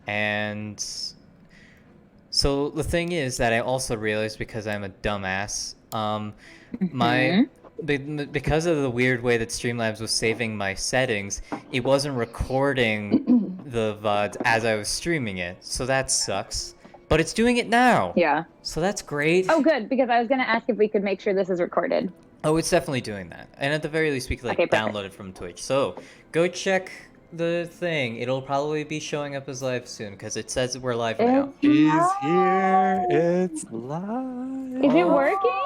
And so the thing is that I also realized, because I'm a dumbass, my because of the weird way that Streamlabs was saving my settings, it wasn't recording the VODs as I was streaming it. So that sucks. But it's doing it now. Yeah. So that's great. Oh, good, because I was going to ask if we could make sure this is recorded. Oh, it's definitely doing that. And at the very least, we could Okay, perfect. download it from Twitch. So go check the thing. It'll probably be showing up as live soon because it says we're live now. He's here. It's live. Is it working?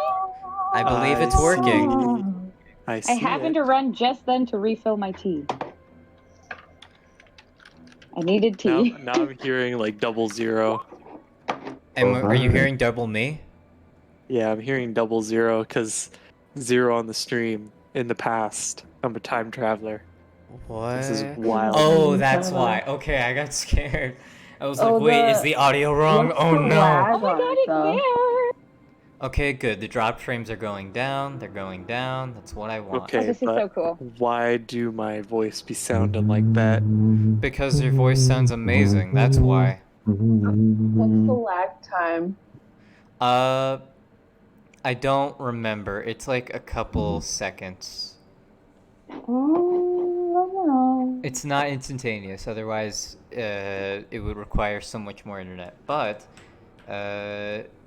I believe it's working. I see I happened to run just then to refill my tea. I needed tea. Now I'm hearing like 00. And are you hearing double me? Yeah, I'm hearing 00 because 0 on the stream in the past. I'm a time traveler. What? This is wild. Oh, that's why. Okay, I got scared. I was like, wait, is the audio wrong? Oh no. Oh my god, it's there! Okay, good. The drop frames are going down. They're going down. That's what I want. Okay, Oh, this is but so cool. why do my voice be sounding like that? Because your voice sounds amazing. That's why. What's the lag time? I don't remember. It's like a couple seconds. Oh, It's not instantaneous. Otherwise, it would require so much more internet. But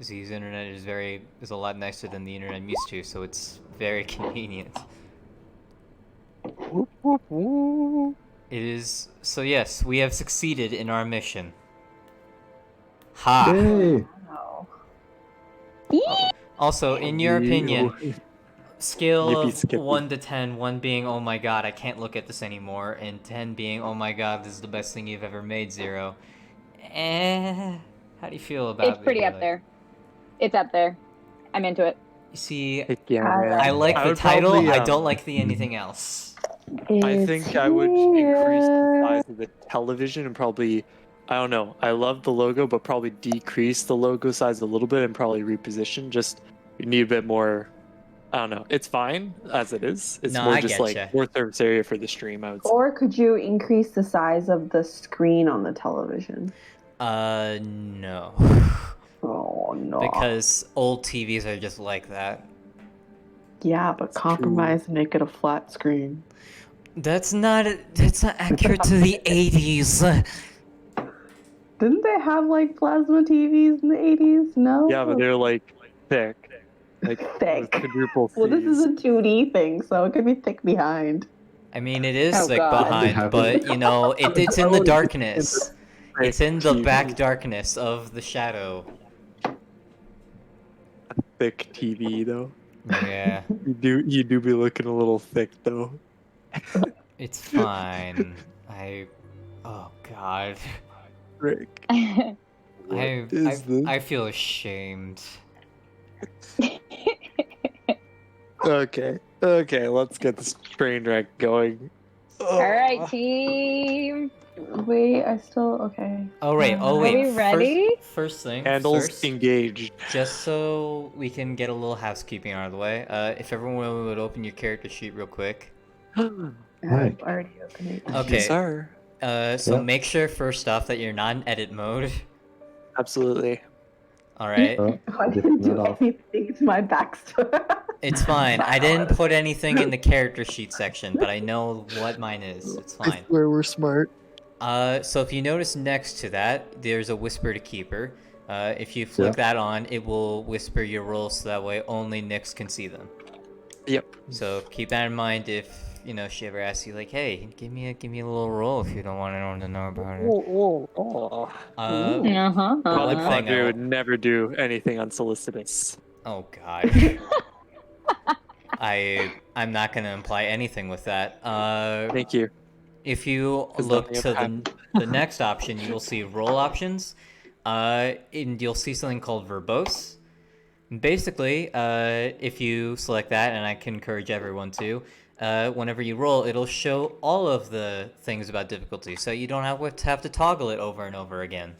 Z's internet is a lot nicer than the internet I'm used to, so it's very convenient. It is. So yes, we have succeeded in our mission. Ha! Yay! no. Also, in your opinion, scale Yippee of skippy. 1 to 10, 1 being oh my god, I can't look at this anymore, and 10 being oh my god, this is the best thing you've ever made, 0. How do you feel about It's pretty up there. It's up there. I'm into it. You see, Heck yeah, man. I like I the would title, probably, I don't like the anything else. I think I would increase the size of the television and probably, I don't know, I love the logo, but probably decrease the logo size a little bit and probably reposition. Just, you need a bit more, I don't know. It's fine as it is. It's No, more I just getcha. like more surface area for the stream, I would say. Or could you increase the size of the screen on the television? No. Oh no. Because old TVs are just like that. Yeah, but compromise and make it a flat screen. That's not accurate to the 80s. Didn't they have like plasma TVs in the 80s? No. Yeah, but they're like thick. Like Thick. quadruple Well, this is Cs. a 2D thing, so it could be thick behind. I mean, it is Oh, thick God. behind, but you know, it's in the darkness. It's in the back darkness of the shadow. Thick TV though. Yeah, You do be looking a little thick though. it's fine. Oh God, Rick. I I feel ashamed. Okay, let's get this train wreck going. Alright, team. Wait, okay. Oh wait, Are we ready? First thing, Handles first, engaged. just so we can get a little housekeeping out of the way. If everyone would open your character sheet real quick. I've already opened it. Okay. Yes, sir. So Yeah. make sure first off that you're not in edit mode. Absolutely. All right. I didn't do anything to my backstory. It's fine. I didn't put anything in the character sheet section, but I know what mine is. It's I fine. swear we're smart. So if you notice next to that, there's a Whisper to Keeper. If you flick that on, it will whisper your rolls so that way only Nyx can see them. Yep. So keep that in mind if, she ever asks you like, hey, give me a little roll if you don't want anyone to know about it. Uh-huh. One thing Andre would never do anything unsolicited. Oh god. I'm not gonna imply anything with that. Thank you. If you 'Cause look nothing to happened. the next option, you will see roll options. And you'll see something called verbose. Basically, if you select that, and I can encourage everyone to, whenever you roll, it'll show all of the things about difficulty, so you don't have to toggle it over and over again.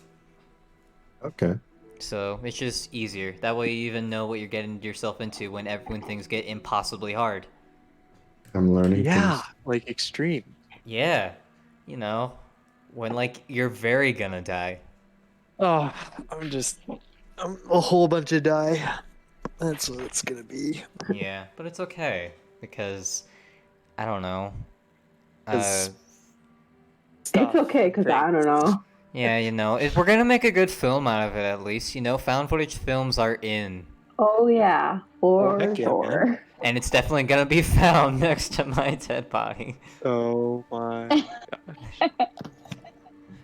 Okay. So it's just easier. That way you even know what you're getting yourself into when things get impossibly hard. I'm learning Yeah, things. like extreme. Yeah, when like you're very gonna die. Oh, I'm a whole bunch of die. That's what it's gonna be. Yeah, but it's okay because I don't know. It's It's okay because I don't know. Yeah, if we're gonna make a good film out of it, at least, found footage films are in. Oh yeah, for heck yeah, sure. man. And it's definitely gonna be found next to my dead body. Oh my.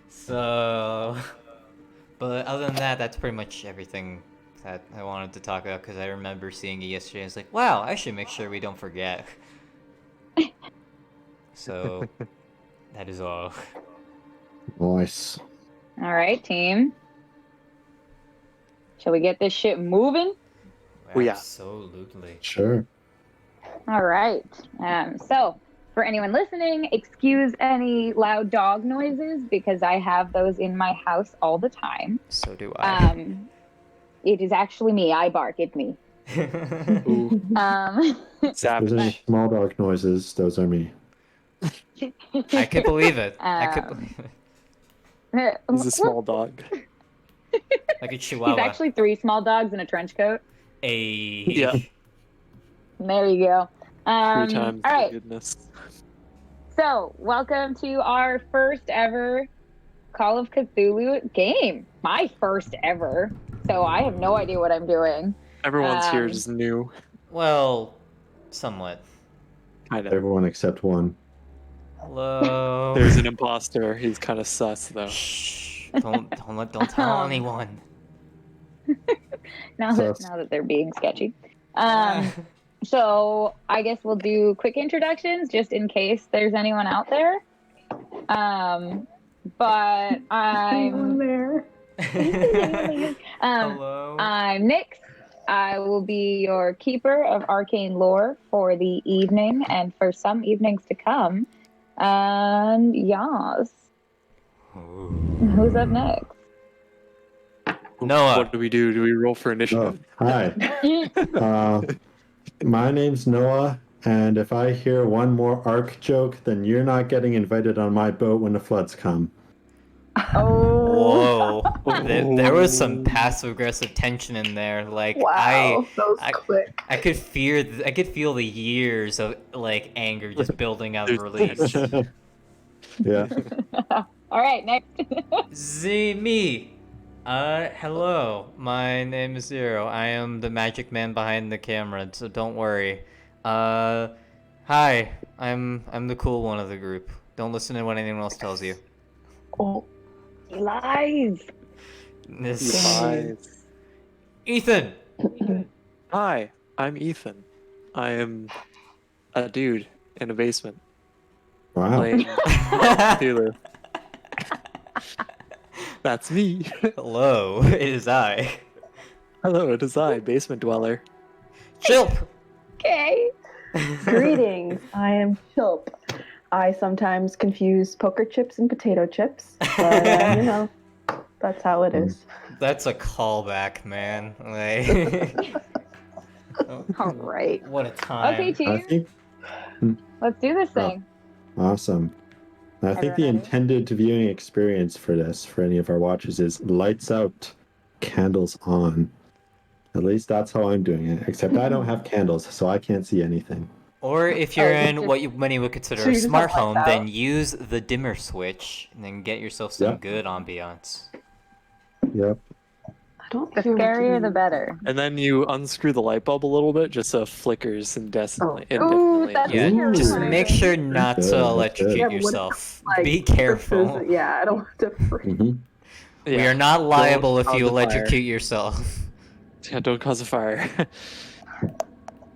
So, but other than that, that's pretty much everything that I wanted to talk about because I remember seeing it yesterday. I was like, wow, I should make sure we don't forget. So, that is all. Nice. All right, team. Shall we get this shit moving? Oh, yeah. Absolutely. Sure. All right. So, for anyone listening, excuse any loud dog noises because I have those in my house all the time. So do I. It is actually me. I bark. It's me. Ooh, Um, If there's any savage. small dog noises, those are me. I could believe it. I could believe it. He's a small dog. Like a chihuahua. He's actually 3 small dogs in a trench coat. Yeah. There you go. 3 times. All right. Goodness. So, welcome to our first ever Call of Cthulhu game. My first ever. So, I have no idea what I'm doing. Everyone's here is new. Well, somewhat. Kind of. Everyone except one. Hello. There's an imposter. He's kind of sus though. Shh. Don't tell anyone. Now that they're being sketchy. So I guess we'll do quick introductions just in case there's anyone out there. But Anyone I'm there? Hello. I'm Nyx. I will be your keeper of arcane lore for the evening and for some evenings to come. And yes. Who's up next? Noah. What do we do? Do we roll for Oh, initiative? hi. My name's Noah, and if I hear one more arc joke, then you're not getting invited on my boat when the floods come. Whoa. There was some passive aggressive tension in there. Like Wow, that was I quick. I could feel the years of like anger just building up and release. Yeah. All right, next. Me. Hello. My name is Zero. I am the magic man behind the camera, so don't worry. Hi. I'm the cool one of the group. Don't listen to what anyone else tells you. Oh, He lies. Lies. Ethan. Hi, I'm Ethan. I am a dude in a basement Wow. playing Cthulhu. That's me. Hello. It is I. Hello, it is I, basement dweller. Chilp. Okay. greetings. I am Chilp. I sometimes confuse poker chips and potato chips, but that's how it is. That's a callback, man. Like, All right. what a time. Okay, I team. think Let's do this thing. awesome. I think the Everyone ready? intended viewing experience for this, for any of our watchers, is lights out, candles on. At least that's how I'm doing it. Except I don't have candles, so I can't see anything. Or if you're Oh, in what many would consider So a you just smart have home, lights then out? use the dimmer switch and then get yourself some Yeah. good ambiance. Yep. I don't The hear what you scarier, the mean. better. And then you unscrew the light bulb a little bit just so it flickers indefinitely. Ooh, indefinitely. that's Yeah, Ooh. just terrifying. make sure not Good, to that's electrocute good. Yeah, but what if yourself. Like, Be careful. this is- yeah, I don't want to freak. hmm We are not liable if cause you a fire. electrocute yourself. Yeah, don't cause a fire.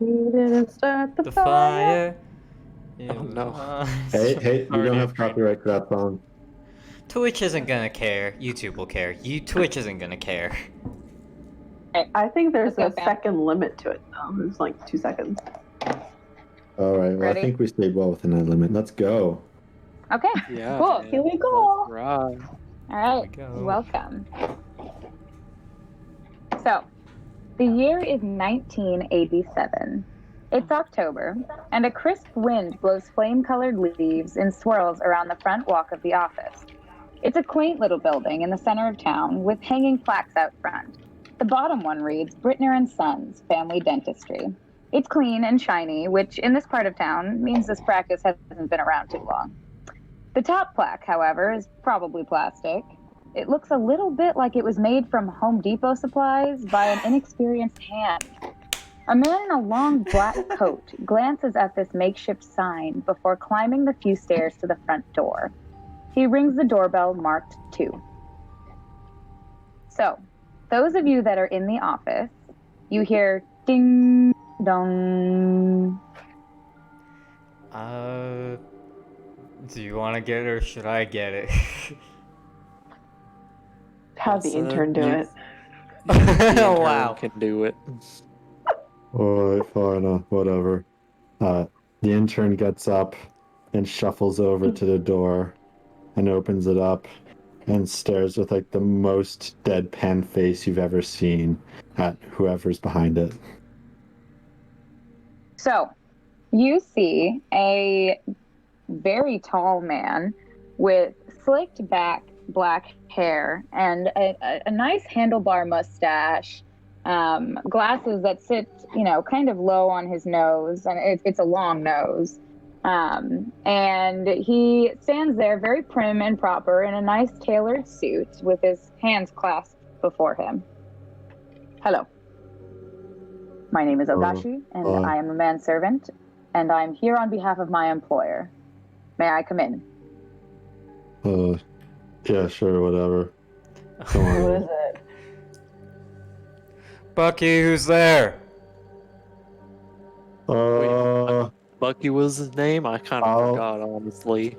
We didn't start the The fire. fire. Oh, no. Hey, we Already don't have afraid. copyright for that song. Twitch isn't gonna care. YouTube will care. Twitch isn't gonna care. I think there's Let's a go, fam. second limit to it, though. It's like 2 seconds. All right. Well, Ready? I think we stayed well within that limit. Let's go. Okay. Yeah. Cool. man. Here we go. Right. All right. Here we go. Welcome. So, the year is 1987. It's October, and a crisp wind blows flame-colored leaves in swirls around the front walk of the office. It's a quaint little building in the center of town with hanging plaques out front. The bottom one reads Brittner and Sons, Family Dentistry. It's clean and shiny, which in this part of town means this practice hasn't been around too long. The top plaque, however, is probably plastic. It looks a little bit like it was made from Home Depot supplies by an inexperienced hand. A man in a long black coat glances at this makeshift sign before climbing the few stairs to the front door. He rings the doorbell marked 2. So, those of you that are in the office, you hear ding dong. Do you want to get it or should I get it? Have the intern do it. The intern Wow. can do it. Alright, fine, whatever. The intern gets up and shuffles over to the door and opens it up and stares with like the most deadpan face you've ever seen at whoever's behind it. So, you see a very tall man with slicked back black hair and a nice handlebar mustache, glasses that sit, kind of low on his nose, and it's a long nose. And he stands there very prim and proper in a nice tailored suit with his hands clasped before him. Hello. My name is Ogashi, and I am a manservant, and I'm here on behalf of my employer. May I come in? Yeah, sure, whatever. What is it? Bucky, who's there? Bucky was his name? I kind of forgot, honestly.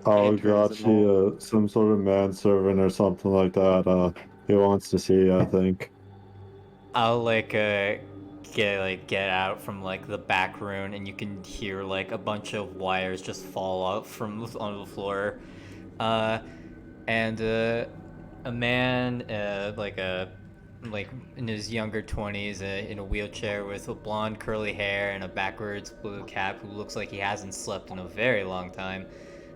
Ogashi, some sort of manservant or something like that. He wants to see you, I think. I'll get out from like the back room, and you can hear like a bunch of wires just fall out from on the floor, and a man like in his younger 20s, in a wheelchair with a blonde curly hair and a backwards blue cap, who looks like he hasn't slept in a very long time,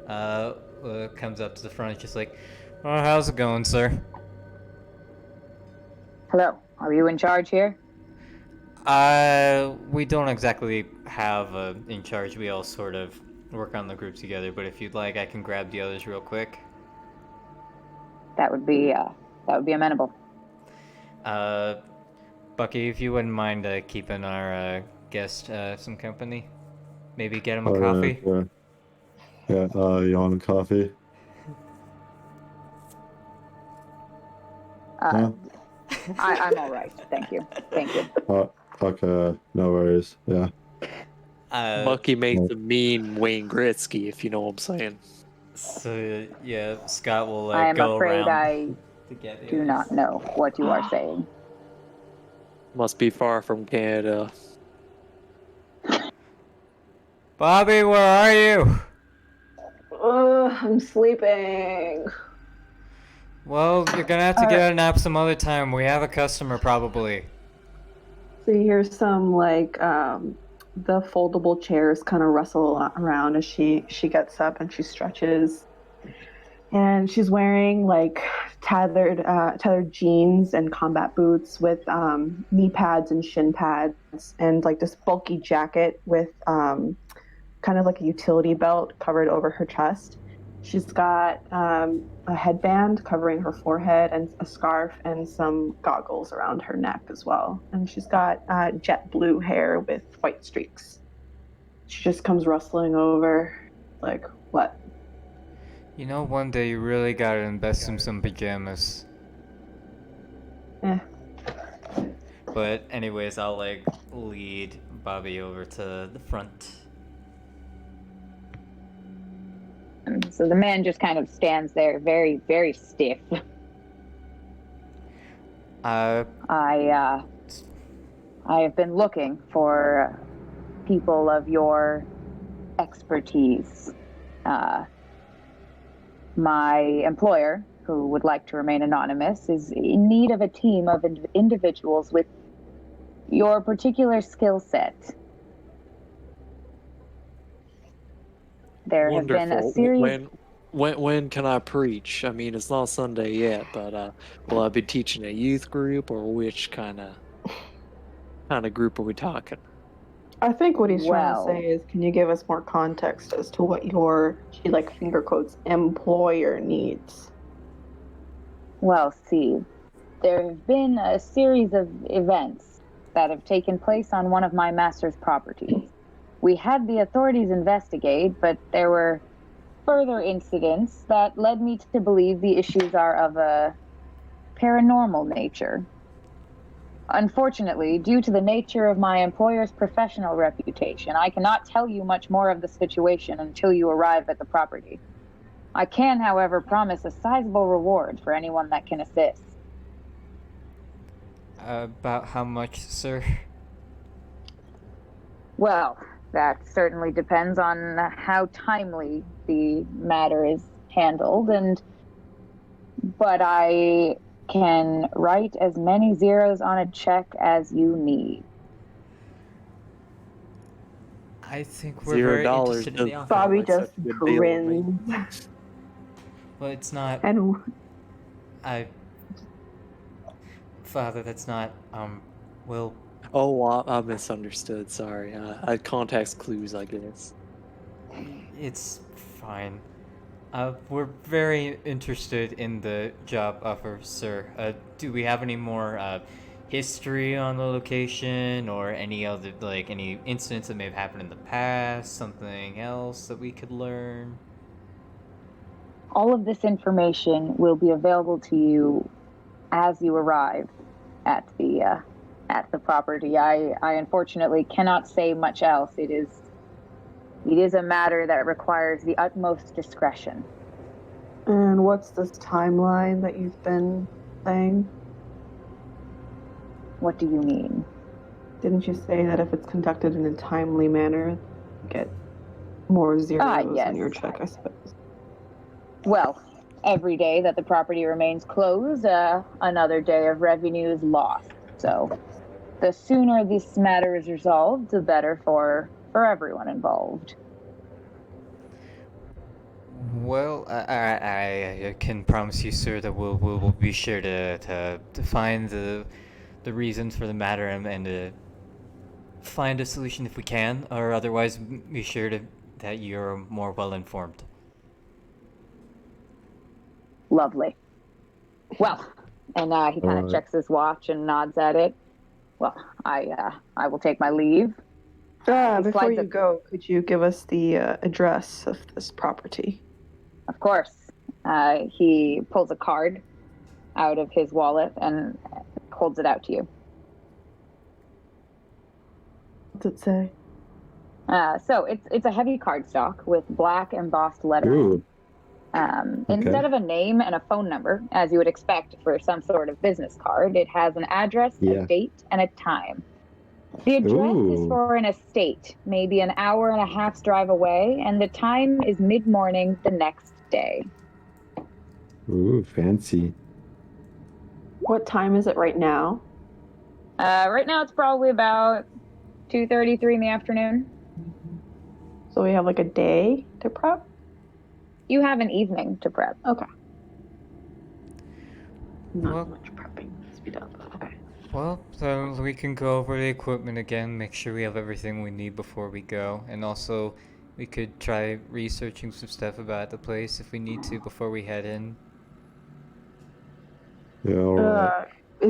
comes up to the front, just like, "Oh, how's it going, sir?" Hello. Are you in charge here? We don't exactly have in charge. We all sort of work on the group together, but if you'd like, I can grab the others real quick. That would be amenable. Bucky, if you wouldn't mind keeping our guest some company, maybe get him a coffee. Yeah, you want a coffee? I'm all right. Thank you. Okay, no worries. Yeah. Bucky makes a mean Wayne Gretzky, if you know what I'm saying. So yeah, Scott will I am go afraid around I to get do not know what you are saying. Must be far from Canada. Bobby, where are you? I'm sleeping. Well, you're gonna have to get a nap some other time. We have a customer, probably. So you hear some the foldable chairs kind of rustle around as she gets up and she stretches, and she's wearing like tethered jeans and combat boots with knee pads and shin pads, and like this bulky jacket with kind of like a utility belt covered over her chest. She's got a headband covering her forehead and a scarf and some goggles around her neck as well. And she's got jet blue hair with white streaks. She just comes rustling over, like, what? You know, one day you really gotta invest in some pajamas. But anyways, I'll like lead Bobby over to the front. So the man just kind of stands there, very, very stiff. I have been looking for people of your expertise. My employer, who would like to remain anonymous, is in need of a team of individuals with your particular skill set. There have been a series. when can I preach? I mean, it's not Sunday yet, but will I be teaching a youth group, or which kind of group are we talking? I think what he's trying to Well, say is, can you give us more context as to what your, she like finger quotes, employer needs? well, see, there have been a series of events that have taken place on one of my master's properties. We had the authorities investigate, but there were further incidents that led me to believe the issues are of a paranormal nature. Unfortunately, due to the nature of my employer's professional reputation, I cannot tell you much more of the situation until you arrive at the property. I can, however, promise a sizable reward for anyone that can assist. About how much, sir? Well, that certainly depends on how timely the matter is handled, but I can write as many zeros on a check as you need. I think we're $0 very interested in the doesn't offer. sound Bobby like such just a good deal to me. grins. Well, it's not. And Father, that's not. Well, Oh, I misunderstood. Sorry. Context clues, I guess. it's fine. We're very interested in the job offer, sir. Do we have any more history on the location, or any other, like, any incidents that may have happened in the past? Something else that we could learn? All of this information will be available to you as you arrive at the property. I unfortunately cannot say much else. It is a matter that requires the utmost discretion. and what's this timeline that you've been saying? What do you mean? Didn't you say that if it's conducted in a timely manner, you get more zeros yes. on your check, I suppose? Well, every day that the property remains closed, another day of revenue is lost. So the sooner this matter is resolved, the better for everyone involved. Well, I can promise you, sir, that we'll be sure to find the reasons for the matter, and to find a solution if we can, or otherwise be sure that you're more well informed. Lovely. Well, and he kind of checks his watch and nods at it. Well, I will take my leave. Before you go, could you give us the address of this property? Of course. He pulls a card out of his wallet and holds it out to you. What's it say? So it's a heavy cardstock with black embossed lettering. Ooh. Instead of a name and a phone number, as you would expect for some sort of business card, it has an address, a date, and a time. The address is for an estate, maybe an hour and a half's drive away, and the time is mid-morning the next day. Ooh, fancy. What time is it right now? Right now it's probably about 2:33 in the afternoon. So we have like a day to prep? You have an evening to prep. Okay. Not Well- much prepping needs to be done. Okay. Well, so we can go over the equipment again, make sure we have everything we need before we go, and also we could try researching some stuff about the place if we need to before we head in. Yeah, all right.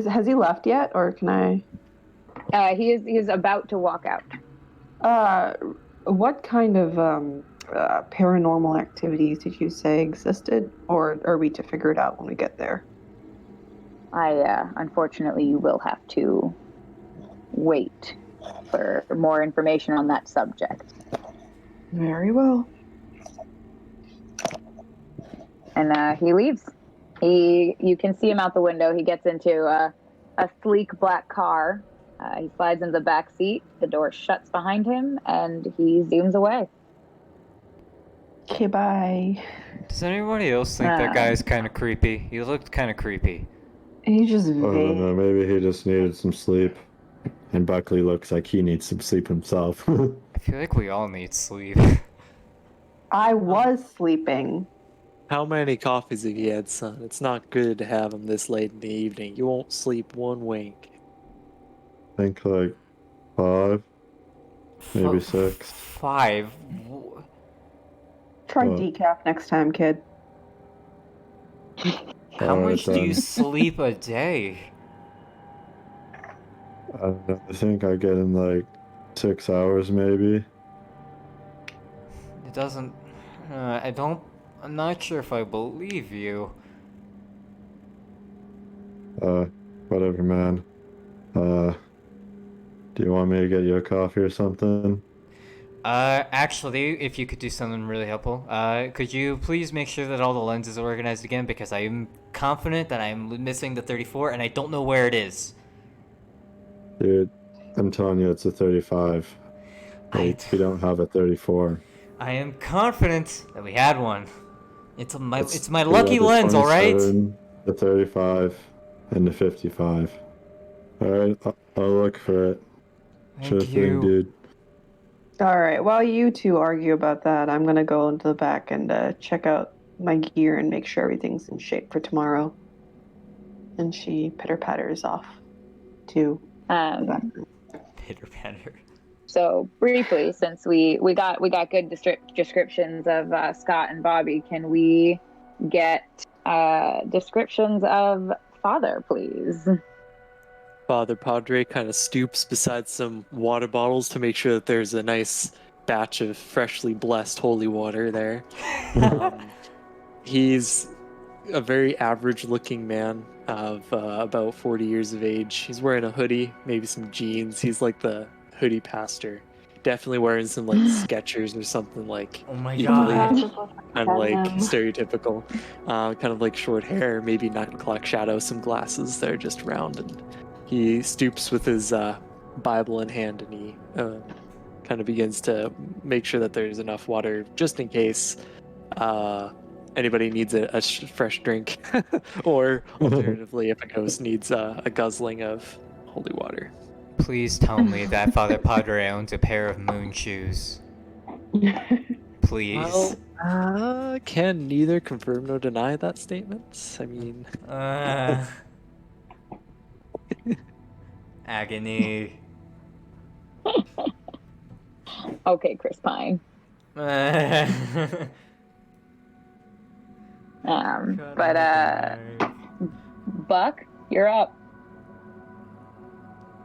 Has he left yet, or can I? He is about to walk out. What kind of paranormal activities did you say existed, or are we to figure it out when we get there? Unfortunately, you will have to wait for more information on that subject. Very well. And he leaves. You can see him out the window. He gets into a sleek black car. He slides into the back seat. The door shuts behind him, and he zooms away. Okay, bye. Does anybody else think that guy is kind of creepy? He looked kind of creepy. He's just I don't vague. know, maybe he just needed some sleep. And Buckley looks like he needs some sleep himself. I feel like we all need sleep. I was sleeping. How many coffees have you had, son? It's not good to have them this late in the evening. You won't sleep one wink. I think like 5, maybe 6. 5. Try What? decaf next time, kid. How Alright much do you then. sleep a day? I don't know. I think I get in like 6 hours maybe. It doesn't. I don't. I'm not sure if I believe you. Whatever, man. Do you want me to get you a coffee or something? Actually, if you could do something really helpful, could you please make sure that all the lenses are organized again? Because I am confident that I'm missing the 34 and I don't know where it is. Dude, I'm telling you, it's a 35. Like, we don't have a 34. I am confident that we had one. It's my We lucky have the lens, alright? 27, the 35, and the 55. Alright, I'll look for it. Sure Thank thing, you. dude. All right. While you two argue about that, I'm gonna go into the back and check out my gear and make sure everything's in shape for tomorrow. And she pitter patters off to the bathroom. Pitter patter. So briefly, since we got good descriptions of Scott and Bobby, can we get descriptions of Father, please? Father Padre kind of stoops beside some water bottles to make sure that there's a nice batch of freshly blessed holy water there. He's a very average looking man of about 40 years of age. He's wearing a hoodie, maybe some jeans. He's like the hoodie pastor. Definitely wearing some like Skechers or something like Oh my equally god. kind of like stereotypical. Kind of like short hair, maybe 9 o'clock shadow, some glasses there just round, and he stoops with his Bible in hand, and he kind of begins to make sure that there's enough water just in case anybody needs a fresh drink, or alternatively, if a ghost needs a guzzling of holy water. Please tell me that Father Padre owns a pair of moon shoes. Please. Well, can neither confirm nor deny that statement. I mean, Agony. Okay, Chris Pine. Buck, you're up.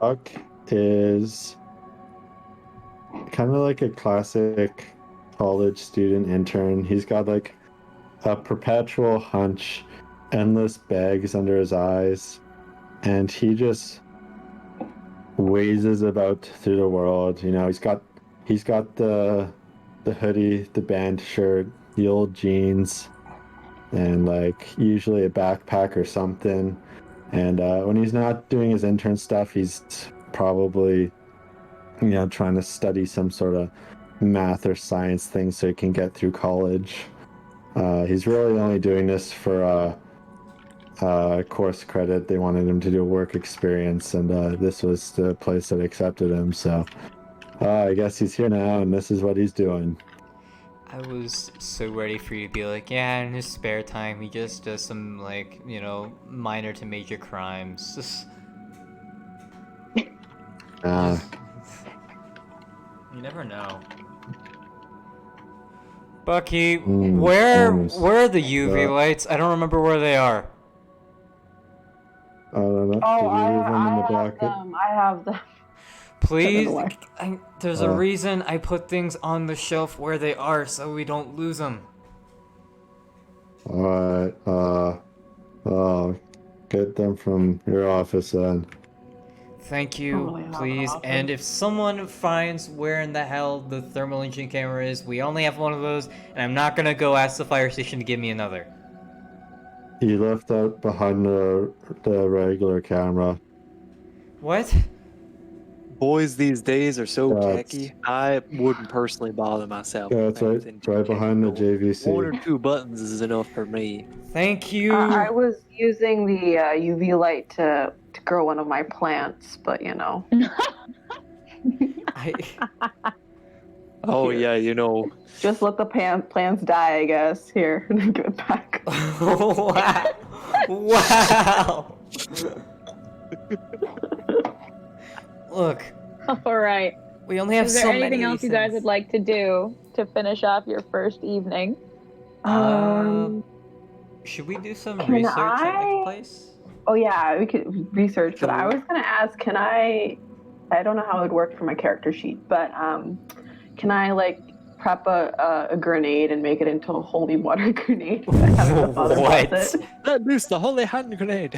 Buck is kind of like a classic college student intern. He's got like a perpetual hunch, endless bags under his eyes, and he just wazes about through the world. You know, he's got the hoodie, the band shirt, the old jeans, and like usually a backpack or something. And when he's not doing his intern stuff, he's probably, you know, trying to study some sort of math or science thing so he can get through college. He's really only doing this for course credit. They wanted him to do a work experience, and this was the place that accepted him. So I guess he's here now, and this is what he's doing. I was so ready for you to be like, yeah, in his spare time, he just does some, like, you know, minor to major crimes. You never know. Bucky, where are the UV lights? I don't remember where they are. I don't know. Oh, Did you leave them in the I back? have them. Please, away. there's a reason I put things on the shelf where they are so we don't lose them. Alright, get them from your office then. Thank you, please. And if someone finds where in the hell the thermal imaging camera is, we only have one of those, and I'm not gonna go ask the fire station to give me another. He left out behind the regular camera. What? boys these days are so That's- khaki. I wouldn't personally bother myself. Yeah, with it's right, anything too right behind the technical. JVC. 1 or 2 buttons is enough for me. Thank you. I was using the UV light to grow one of my plants, but you know. Oh Here. yeah, Just let the plants die, I guess. Here, give it back. Wow. Wow. Look, All right. we only have Is there so anything many of else these you guys things. would like to do to finish off your first evening? Should we do some Can research at the I- place? Oh yeah, we could research, but I was gonna ask, can I don't know how it would work for my character sheet, but can I like prep a grenade and make it into a holy water grenade? Have the Father bless What? it. That loose the holy hand grenade.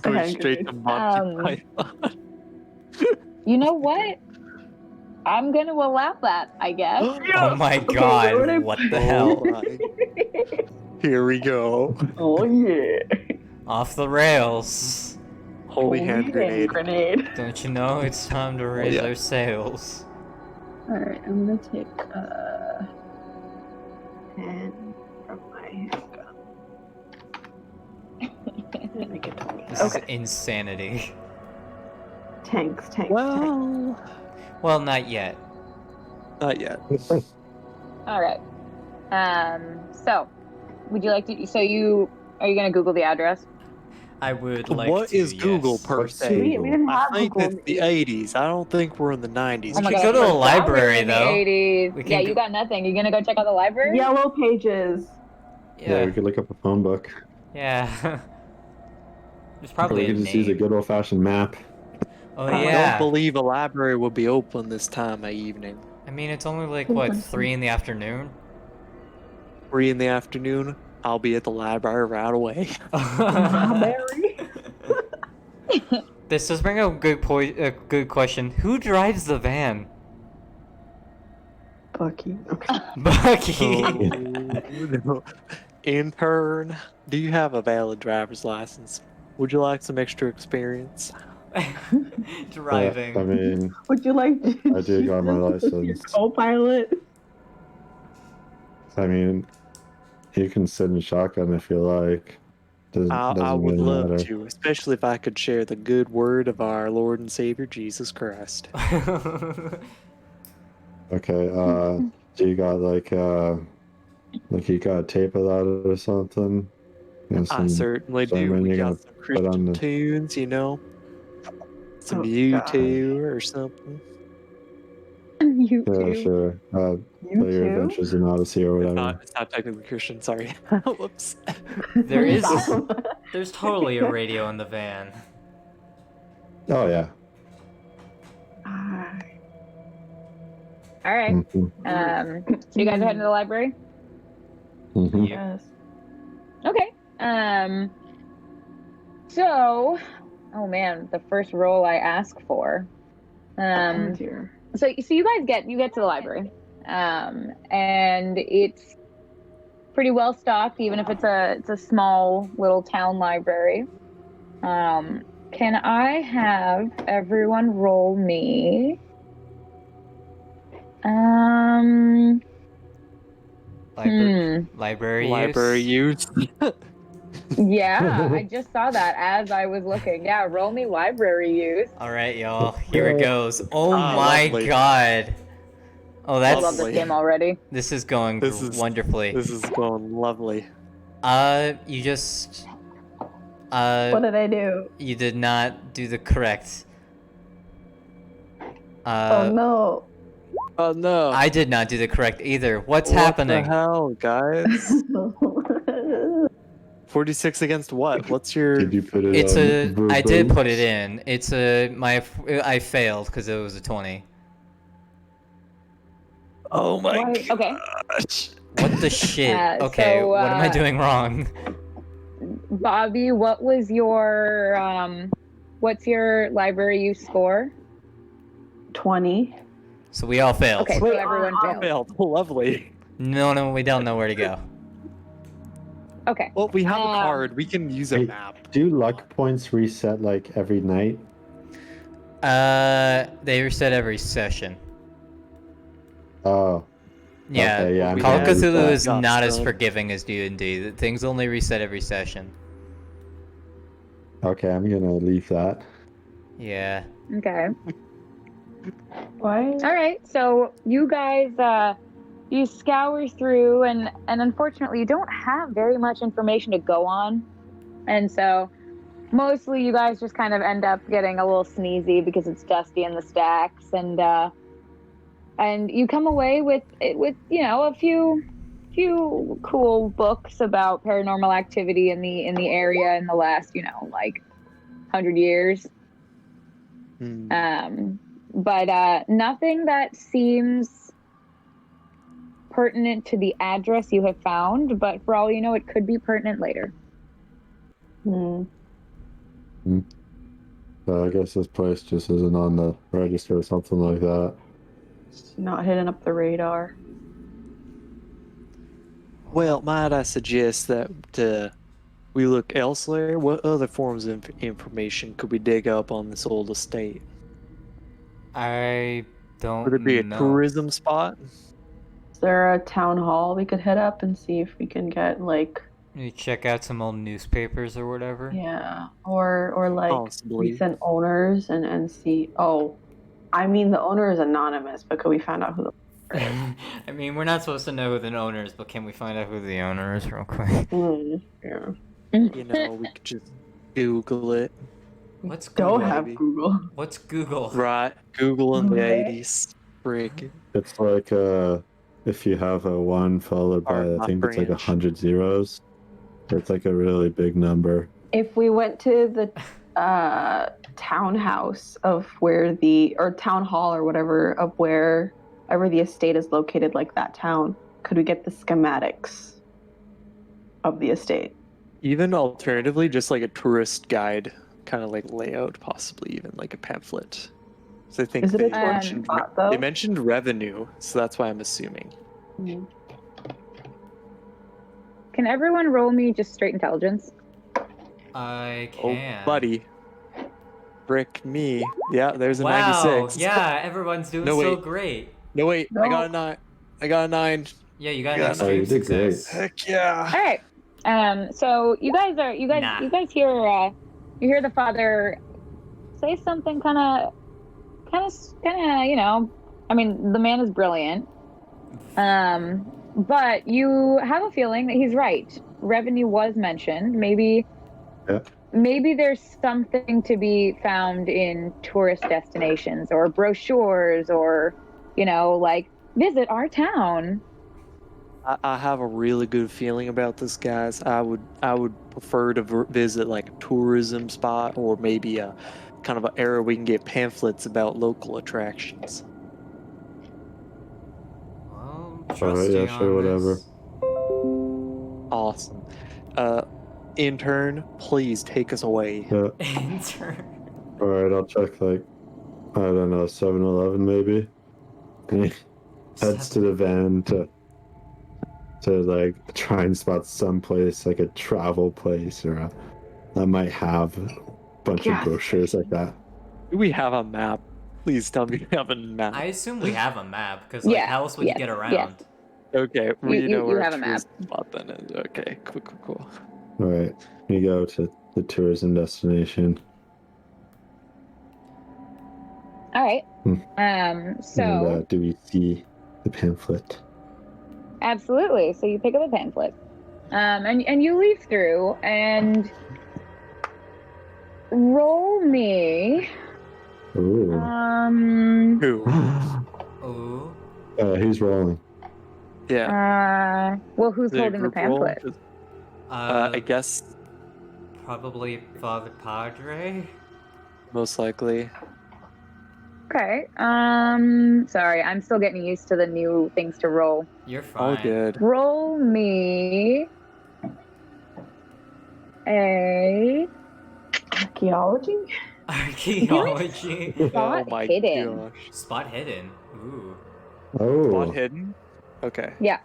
Going Hand straight to grenade. Monty Python. You know what? I'm going to allow that, I guess. Oh my Okay, god, where would I- what the Oh hell? my. Here we go. Oh yeah. Off the rails. Holy hand grenade. Don't you know it's time to raise yeah. our sails? Alright, I'm gonna take pen from my handgun. And make it 20. This is Okay. insanity. Tanks. Well, not yet. Not yet. All right. So, would you like to? Are you going to Google the address? I would like What to, is Google yes. per What's se? We didn't I have think Google. it's the 80s. I don't think we're in the 90s. Oh my could God, go to I the forgot library, we're in the though. 80s. We can Yeah, go- you got nothing. You're going to go check out the library? Yellow pages. Yeah, we could look up a phone book. Yeah. There's Or probably we a could just use a name. good old fashioned map. Oh I yeah. don't believe a library will be open this time of evening. I mean, it's only like what, 3 in the afternoon? 3 in the afternoon, I'll be at the library right away. Strawberry. This does bring up a good question. Who drives the van? Bucky. Okay. Bucky. No. Intern, do you have a valid driver's license? Would you like some extra experience? Driving. I mean, Would you like to I do got my use this as your license. co-pilot? I mean, you can sit in shotgun if you like. Doesn't I would really love matter. to, especially if I could share the good word of our Lord and Savior Jesus Christ. Okay, do you got like you got tape of that or something? You know, I some certainly do. sermon We you got gotta some on Christian the- tunes, some Oh, U2 or something. You Yeah, too. sure. You Play Your too? Adventures in Odyssey or whatever. It's not technically Christian, sorry. Whoops. There is- There's totally a radio in the van. Oh yeah. All right. Mhm. So you guys are heading to the library? Mhm. Yep. Yes. Okay. So, oh man, the first role I ask for. Oh dear. So you guys get to the library, and it's pretty well stocked, even if it's a small little town library. Can I have everyone roll me? Library use? Use. Yeah, I just saw that as I was looking. Yeah, roll me library use. Alright, y'all. Here it goes. Oh Ah, my lovely. god. Oh, I love that's... this game already. This is going This is- wonderfully. This is going lovely. You just... What did I do? You did not do the correct... Oh no. Oh no. I did not do the correct either. What's What happening? the hell, guys? 46 against what? What's your... Did you put it It's on I did verbose? put it in. It's I failed because it was a 20. Oh my Why- Okay. gosh. What the shit? So, Okay, what am I doing wrong? Bobby, what was your what's your library use score? 20. So we all failed. Okay, so Wait, everyone I failed. failed. Lovely. No, we don't know where to go. Okay. Well, we have a Um, card. We can use a Hey, map. Do luck points reset like every night? They reset every session. Oh, Yeah, Okay, yeah, I'm Call of gonna use Cthulhu that. is not as Gotcha. forgiving as D&D. Things only reset every session. okay. I'm gonna leave that. Yeah. Okay. What? All right, so you guys, you scour through, and unfortunately, you don't have very much information to go on, and so mostly you guys just kind of end up getting a little sneezy because it's dusty in the stacks, and you come away with a few cool books about paranormal activity in the area in the last like 100 years. But nothing that seems pertinent to the address you have found, but for all you know, it could be pertinent later. Hmm. I guess this place just isn't on the register or something like that. It's not hitting up the radar. Well, might I suggest that we look elsewhere? What other forms of information could we dig up on this old estate? I don't Would it be a know. tourism spot? Is there a town hall we could hit up and see if we can get like You check out some old newspapers or whatever. or like Possibly. recent owners and see? Oh, I mean the owner is anonymous, but could we find out who the I mean, we're not supposed to know who the owner is, but can we find out who the owner is real quick? Yeah. You know, we could just Google it. What's Google? Don't have maybe. Google. What's Google? Right. Google in the Right. 80s. Frick. It's like if you have a 1 followed by, Or I think it's like branch. 100 zeros. It's like a really big number. If we went to the townhouse of or town hall or whatever of wherever the estate is located, like that town, could we get the schematics of the estate? Even alternatively, just like a tourist guide kind of like layout, possibly even like a pamphlet. So I think Is it a they tourist mentioned, spot, though? they mentioned revenue, so that's why I'm assuming. Mhm. Can everyone roll me just straight intelligence? I Oh, can. buddy. Frick me. Yeah, there's a Wow, 96. yeah, everyone's doing No, so wait. great. No, wait. I No. got a 9. I got a 9. Yeah, you got an Yeah. extreme Oh, you did great. success. Heck yeah. All right. So you guys Nah. hear you hear the father say something kind of I mean, the man is brilliant. But you have a feeling that he's right. Revenue was mentioned. Maybe there's something to be found in tourist destinations or brochures or like visit our town. I have a really good feeling about this, guys. I would prefer to visit like a tourism spot or maybe a kind of an area we can get pamphlets about local attractions. Well, Alright, trust yeah, you sure, on whatever. this. Awesome. Intern, please take us away. Yeah. Intern. Alright, I'll check like, I don't know, 7-Eleven maybe. And he heads to the van to like try and spot someplace like a travel place or that might have a bunch of Gas brochures like that. Do we have a map? Please tell me we have a map. I assume we have a map, because like, Yeah, how else would yes, you get around? yes. Okay, we You know where have a a map. tourist spot then is. Okay, cool. Alright, we go to the tourism destination. All right. So And do we see the pamphlet? absolutely. So you pick up a pamphlet, and you leaf through and roll me. Ooh. Who? Ooh. He's rolling. Yeah. Well, who's The holding the group roll? pamphlet? I guess Probably Father Padre. most likely. Okay. Sorry, I'm still getting used to the new things to roll. You're fine. All good. Roll me a Archaeology? Archaeology. Oh spot my hidden. gosh. Spot hidden. Ooh. Oh. Spot hidden? Okay. Yeah.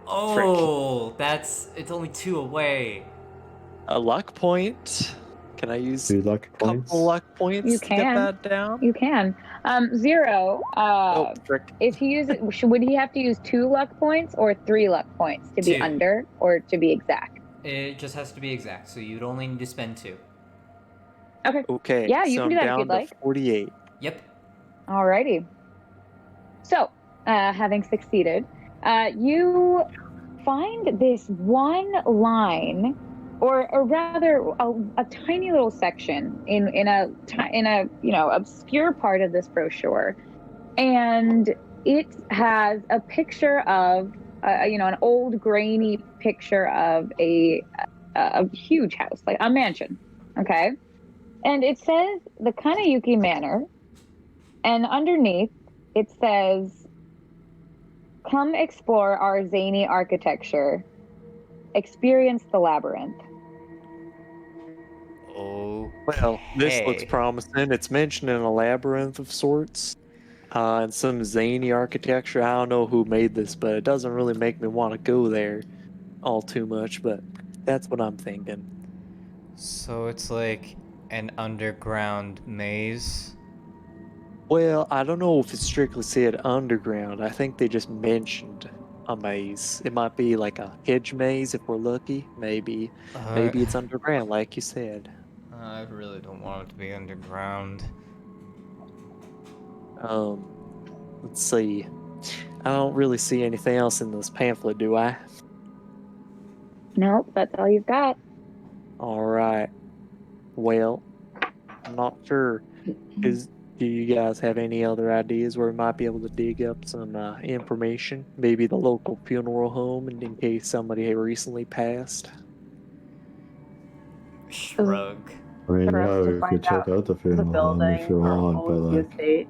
Oh, it's only 2 away. A luck point. Can I use 2 luck a points. couple luck points You to can. get that down? You can. 0. Oh, frick. If he uses, would he have to use 2 luck points or 3 luck points to be 2. under or to be exact? It just has to be exact, so you'd only need to spend 2. Okay. Yeah, you so can do I'm that if down you'd to like. 48. Yep. Alrighty. So, having succeeded, you find this one line, or rather, a tiny little section in a obscure part of this brochure, and it has a picture of an old grainy picture of a huge house, like a mansion. Okay, and it says the Kanayuki Manor, and underneath it says, "Come explore our zany architecture. Experience the labyrinth." Oh. Well, this looks Okay. promising. It's mentioned in a labyrinth of sorts, and some zany architecture. I don't know who made this, but it doesn't really make me want to go there all too much. But that's what I'm thinking. So it's like an underground maze. Well, I don't know if it's strictly said underground. I think they just mentioned a maze. It might be like a hedge maze if we're lucky. Maybe it's underground, like you said. I really don't want it to be underground. Let's see. I don't really see anything else in this pamphlet, do I? Nope, that's all you've got. All right. Well, I'm not sure. Do you guys have any other ideas where we might be able to dig up some information? Maybe the local funeral home, and in case somebody had recently passed. Shrug. I mean, For us yeah, to we find could check out the the funeral home if you building or want, but owns the like, estate.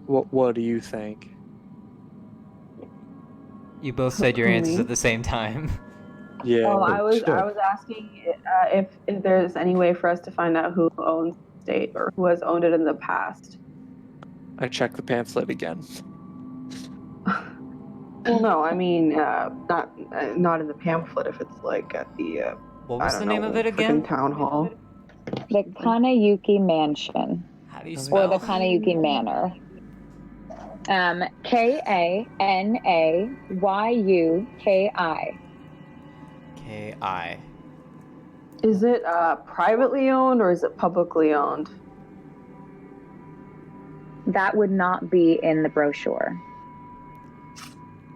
What do you think? You both said your answers Me? at the same time. Yeah. Oh, I was sure. asking if there's any way for us to find out who owns the estate or who has owned it in the past. I checked the pamphlet again. Well, no, I mean not in the pamphlet. If it's like at the What I was don't the know, name of it again? frickin' town hall. The Kanayuki Mansion, How do you or spell? the Kanayuki Manor. Kanayuki. K-I. Is it privately owned or is it publicly owned? That would not be in the brochure.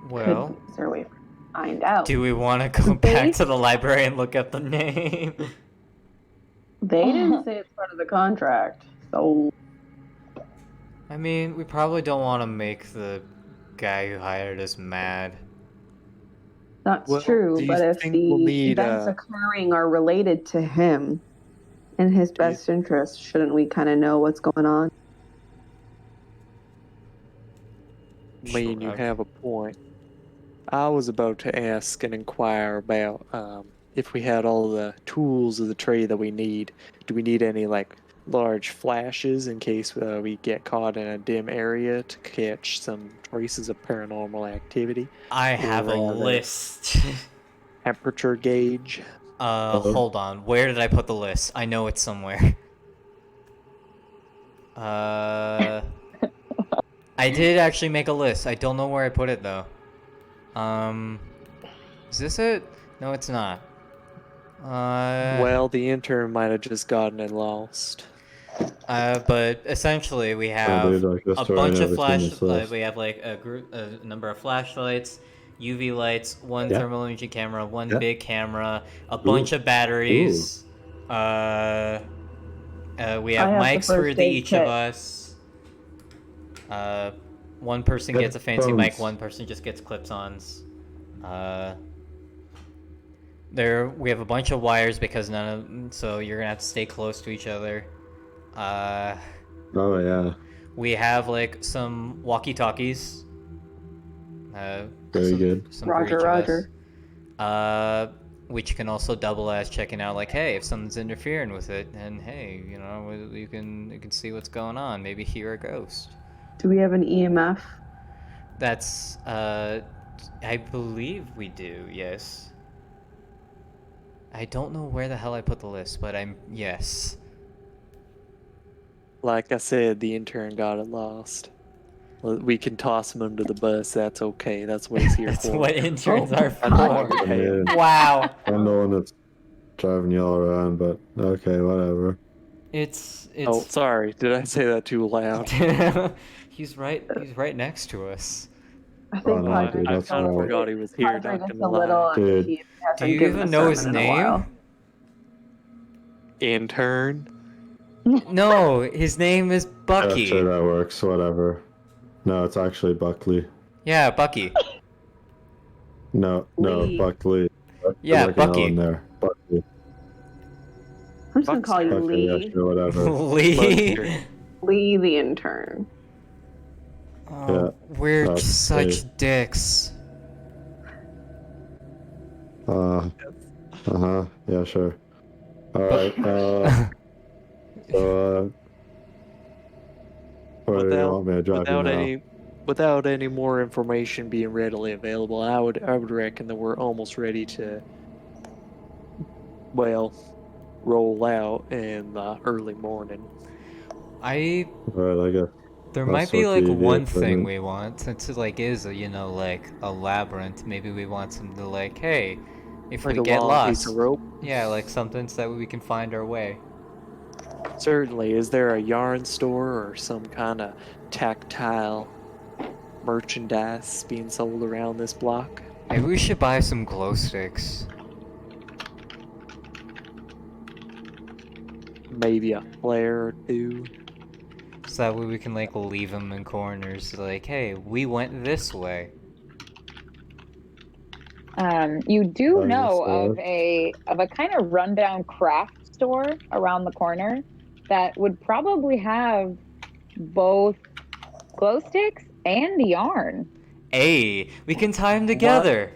Well, Is there a way to find out? do we want to go back to the library and look up the name? They didn't say it's part of the contract, so I mean, we probably don't want to make the guy who hired us mad. that's Well, true. do you But if think the we'll need, events occurring are related to him, in his Do you- best interest, shouldn't we kind of know what's going on? I mean, you Shrug. have a point. I was about to ask and inquire about if we had all the tools of the trade that we need. Do we need any like large flashes in case we get caught in a dim area to catch some traces of paranormal activity? I have a Or, list. Temperature gauge. Hold on. Where did I put the list? I know it's somewhere. I did actually make a list. I don't know where I put it though. Is this it? No, it's not. Well, the intern might have just gotten it lost. But essentially we have dude, like, this a story bunch of never seen this list. we have like a number of flashlights, UV lights, one Yeah. thermal imaging camera, one Yeah. big camera, a bunch of batteries. We have I have the mics for first aid each of kit. us. One person gets a fancy Headphones. mic, one person just gets clips-ons. We have a bunch of wires because so you're gonna have to stay close to each other. Oh yeah, We have like some walkie-talkies. very good. Some for Roger, each of Roger. us. Which can also double as checking out, like, hey, if someone's interfering with it, and hey, you can see what's going on. Maybe hear a ghost. Do we have an EMF? That's I believe we do. Yes. I don't know where the hell I put the list, but yes. Like I said, the intern got it lost. Well, we can toss him under the bus. That's okay. That's what he's here That's for. what interns are I know. for. I mean, Wow. I'm the one that's driving y'all around, but okay, whatever. It's Oh, sorry. Did I say that too loud? He's right next to us. I think no, I, dude, I that's kind of right. forgot he was here, Padre not gets gonna a little lie. Dude. uneasy. He Do hasn't you given even a know his sermon in a name? while. Intern? No, his name is Yeah, Bucky. sure, that works. Whatever. No, it's actually Buckley. Yeah, Bucky. No, Lee. Buckley. Yeah, Like an L in Bucky. there. Buckley. I'm just gonna call you Buckster. Okay, yeah, Lee. sure, whatever. Lee. Buster. Lee the intern. Oh, Yeah, we're that's such safe. dicks. Yeah, sure. Alright, so, where do you Without want me to drive you without now? any more information being readily available, I would reckon that we're almost ready to roll out in the early morning. I Alright, I guess. There I'll might be sort like the one thing equipment. we want, since it like is a, like a labyrinth. Maybe we want some to like, hey, if Like we a get long piece of lost, rope. yeah, like something so that we can find our way. Certainly. Is there a yarn store or some kind of tactile merchandise being sold around this block? Maybe we should buy some glow sticks. Maybe a flare or two. So that way we can like leave them in corners, like, hey, we went this way. You do That know is, of a kind of rundown craft store around the corner that would probably have both glow sticks and yarn. Hey, we can tie them together.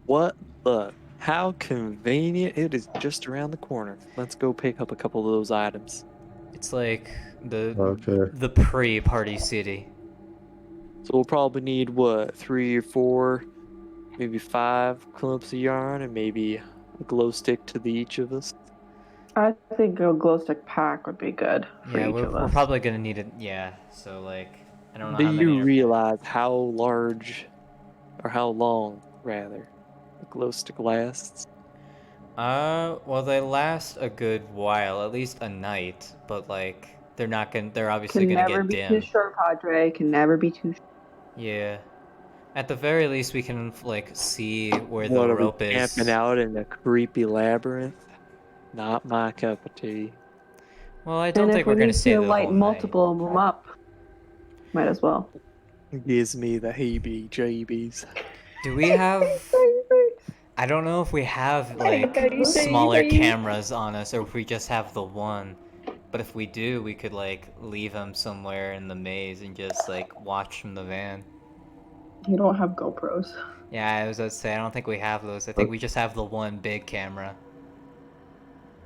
What the? How convenient. It is just around the corner. Let's go pick up a couple of those items. It's like Okay. the pre-party city. So we'll probably need, what, 3 or 4, maybe 5 clumps of yarn and maybe a glow stick to each of us. I think a glow stick pack would be good for Yeah, each we're of us. probably gonna need it. Yeah, so like, I don't know Do how many. you realize how large, or how long, rather, the glow stick lasts? Well, they last a good while, at least a night, but like, they're obviously Can gonna never get be dim. too short, Padre. Can never be too short. Yeah. At the very least, we can like see where What the are we rope camping is. out in a creepy labyrinth? Not my cup of tea. Well, I don't And think if we're we gonna need stay to the light whole night. multiple of them up, might as well. Gives me the heebie-jeebies. Do we have? I don't know if we have like smaller cameras on us, or if we just have the one. But if we do, we could like leave them somewhere in the maze and just like watch from the van. You don't have GoPros. Yeah, I was about to say, I don't think we have those. I think we just have the one big camera.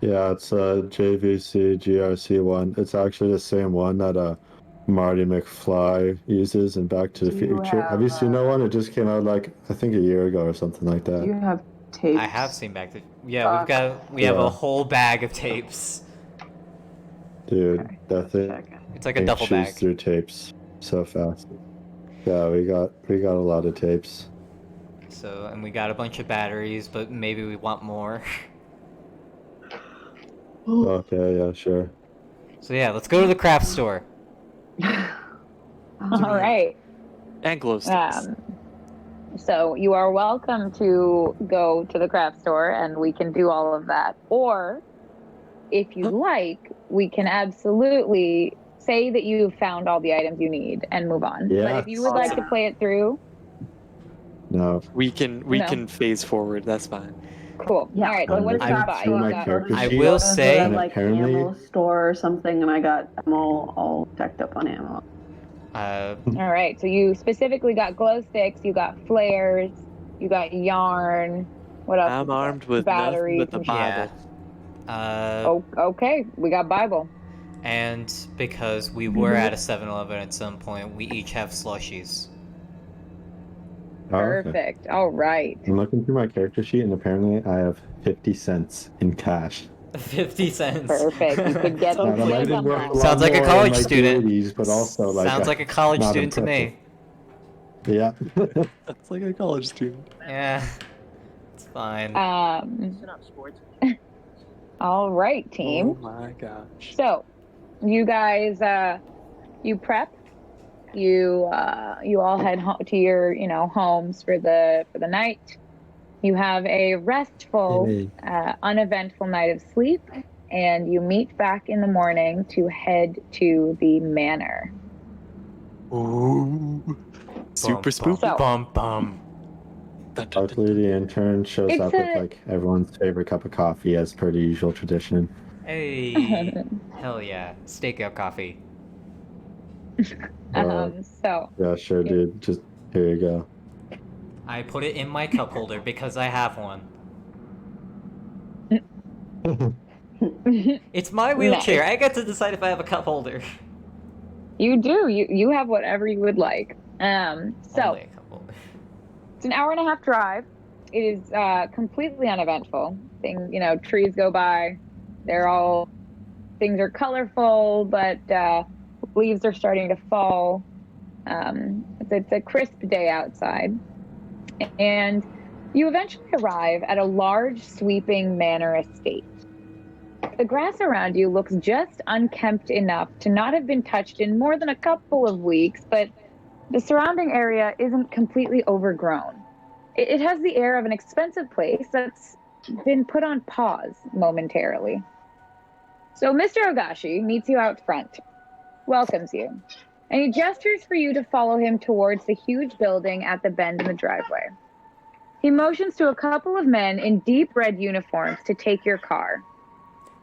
Yeah, it's JVC GRC1. It's actually the same one that Marty McFly uses in Back to the Do you Future. Have you seen that one? It just came out like I think a year ago or something like Do that. you have tapes? I have seen Back to. Yeah, we have Yeah. a whole bag of tapes. Dude, Okay, that just thing checking. It's like a duffel chews bag. through tapes so fast. Yeah, we got a lot of tapes. So, and we got a bunch of batteries, but maybe we want more. Okay, yeah, sure. So yeah, let's go to the craft store. All right. And glow sticks. So you are welcome to go to the craft store and we can do all of that. Or if you like, we can absolutely say that you've found all the items you need and move on. Yeah. But if you would like to play it through, No. We can phase forward. That's fine. cool. Yeah. All right. So what did you I'm buy? sure You my got- character I sheet, will Go to say- the, like apparently- ammo store or something, and I got them all decked up on ammo. All right. So you specifically got glow sticks. You got flares. You got yarn. What else? I'm did you get? armed with batteries. nothing but the Bible. Oh, okay. We got Bible. And because we were at a 7-Eleven at some point, we each have slushies. Oh, okay. Perfect. All right. I'm looking through my character sheet, and apparently I have 50 cents in cash. 50 cents. Perfect. You could get Now, that get might a have worked gumbo. a lot Sounds like a more college in, like, the student. 80s, but also like Sounds like a college not student to me. Yeah. That's like a college student. Yeah. It's fine. All right, team. Oh my gosh. So, you guys, you prep. You all head to your homes for the night. You have a restful, Yay. uneventful night of sleep, and you meet back in the morning to head to the manor. Ooh. Super spooky. So- Bum bum. Luckily, the intern shows It's up with like everyone's favorite cup of coffee as per the usual tradition. Hey, hell yeah, stakeout coffee. So Yeah, sure, dude. Just here you go. I put it in my cup holder because I have one. It's my wheelchair. Nice. I get to decide if I have a cup holder. You do. You have whatever you would like. So Only a cup holder. it's an hour and a half drive. It is completely uneventful. Trees go by. Things are colorful, but leaves are starting to fall. It's a crisp day outside. And you eventually arrive at a large, sweeping manor estate. The grass around you looks just unkempt enough to not have been touched in more than a couple of weeks, but the surrounding area isn't completely overgrown. It has the air of an expensive place that's been put on pause momentarily. So Mr. Ogashi meets you out front, welcomes you, and he gestures for you to follow him towards the huge building at the bend in the driveway. He motions to a couple of men in deep red uniforms to take your car.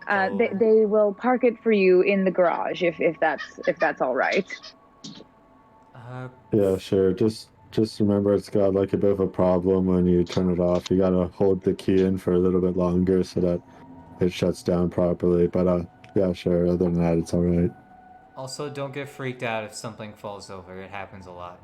They will park it for you in the garage if that's all right. Yeah, sure. Just remember it's got like a bit of a problem when you turn it off. You gotta hold the key in for a little bit longer so that it shuts down properly. But yeah, sure. Other than that, it's all right. Also, don't get freaked out if something falls over. It happens a lot.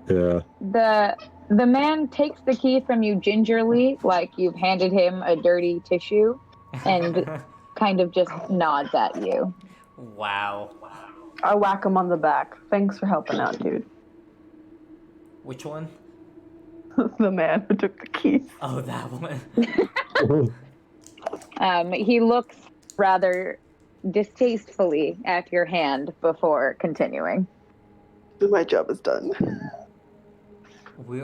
Yeah. The man takes the key from you gingerly, like you've handed him a dirty tissue, and kind of just nods at you. Wow. I whack him on the back. Thanks for helping out, dude. Which one? The man who took the keys. Oh, that one. He looks rather distastefully at your hand before continuing. My job is done.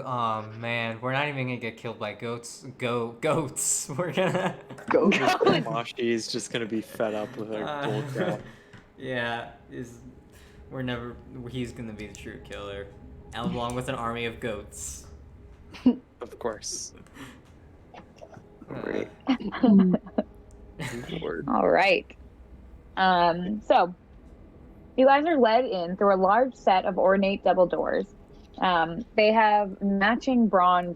Oh man, we're not even gonna get killed by goats. Goats. We're gonna Go. Moshi is just gonna be fed up with our gold cow. Yeah, he's gonna be the true killer, along with an army of goats. Of course. Great. All right. So you guys are led in through a large set of ornate double doors. They have matching bronze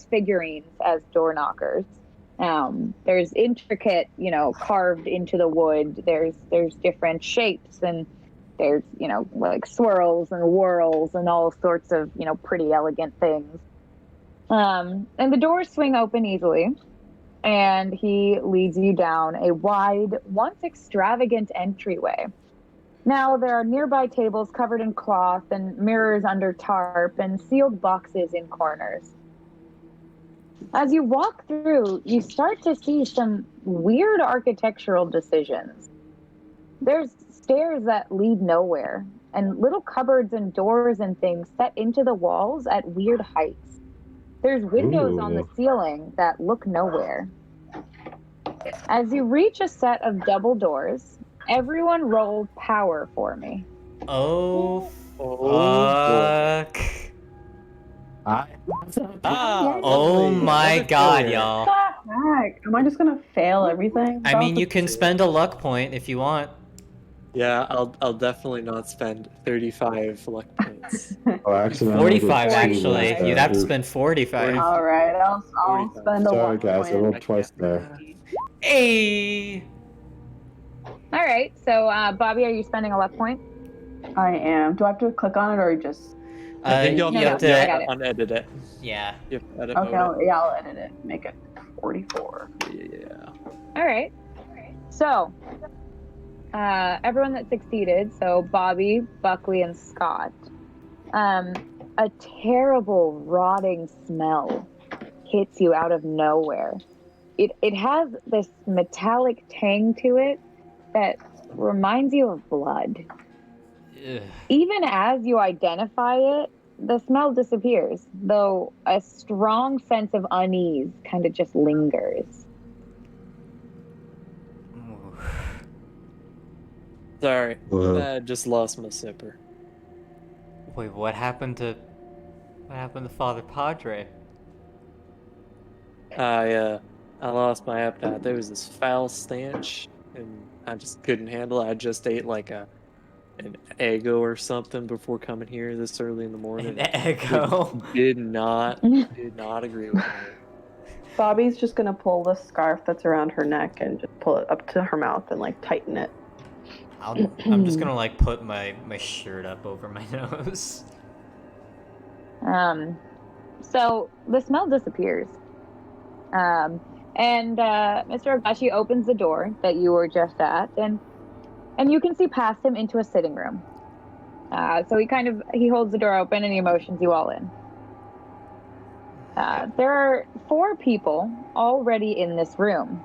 figurines as door knockers. There's intricate, carved into the wood. There's different shapes, and there's, like swirls and whorls and all sorts of, pretty elegant things. And the doors swing open easily, and he leads you down a wide, once extravagant entryway. Now there are nearby tables covered in cloth and mirrors under tarp and sealed boxes in corners. As you walk through, you start to see some weird architectural decisions. There's stairs that lead nowhere, and little cupboards and doors and things set into the walls at weird heights. There's windows on the ceiling that look nowhere. As you reach a set of double doors, everyone roll power for me. Oh, fuck. Oh my god, y'all. Heck? Am I just gonna fail everything? I mean, you can spend a luck point if you want. Yeah, I'll definitely not spend 35 luck points. Oh, accidentally 45 did two actually. like that. You'd have to Oof. spend 45. All right, I'll 45. spend a Sorry, lot. guys. I rolled twice there. Hey! All right, so Bobby, are you spending a luck point? I am. Do I have to click on it or just? I think You you'll have no, I got to. it. unedit it. Yeah. You have to edit Okay, mode I'll edit it. Make it 44. it. Yeah. All right. So, everyone that succeeded, so Bobby, Buckley, and Scott, a terrible rotting smell hits you out of nowhere. it has this metallic tang to it that reminds you of blood. Ugh. Even as you identify it, the smell disappears, though a strong sense of unease kind of just lingers. Ooh. Sorry, Whoa. I just lost my sipper. Wait, what happened to Father Padre? I lost my appetite. There was this foul stench, and I just couldn't handle it. I just ate like an Eggo or something before coming here this early in the morning. An Eggo? Did not agree with it. Bobby's just gonna pull the scarf that's around her neck and just pull it up to her mouth and like tighten it. I'm just gonna like put my shirt up over my nose. So the smell disappears. And Mr. Ogashi opens the door that you were just at, and you can see past him into a sitting room. So he holds the door open and he motions you all in. There are 4 people already in this room,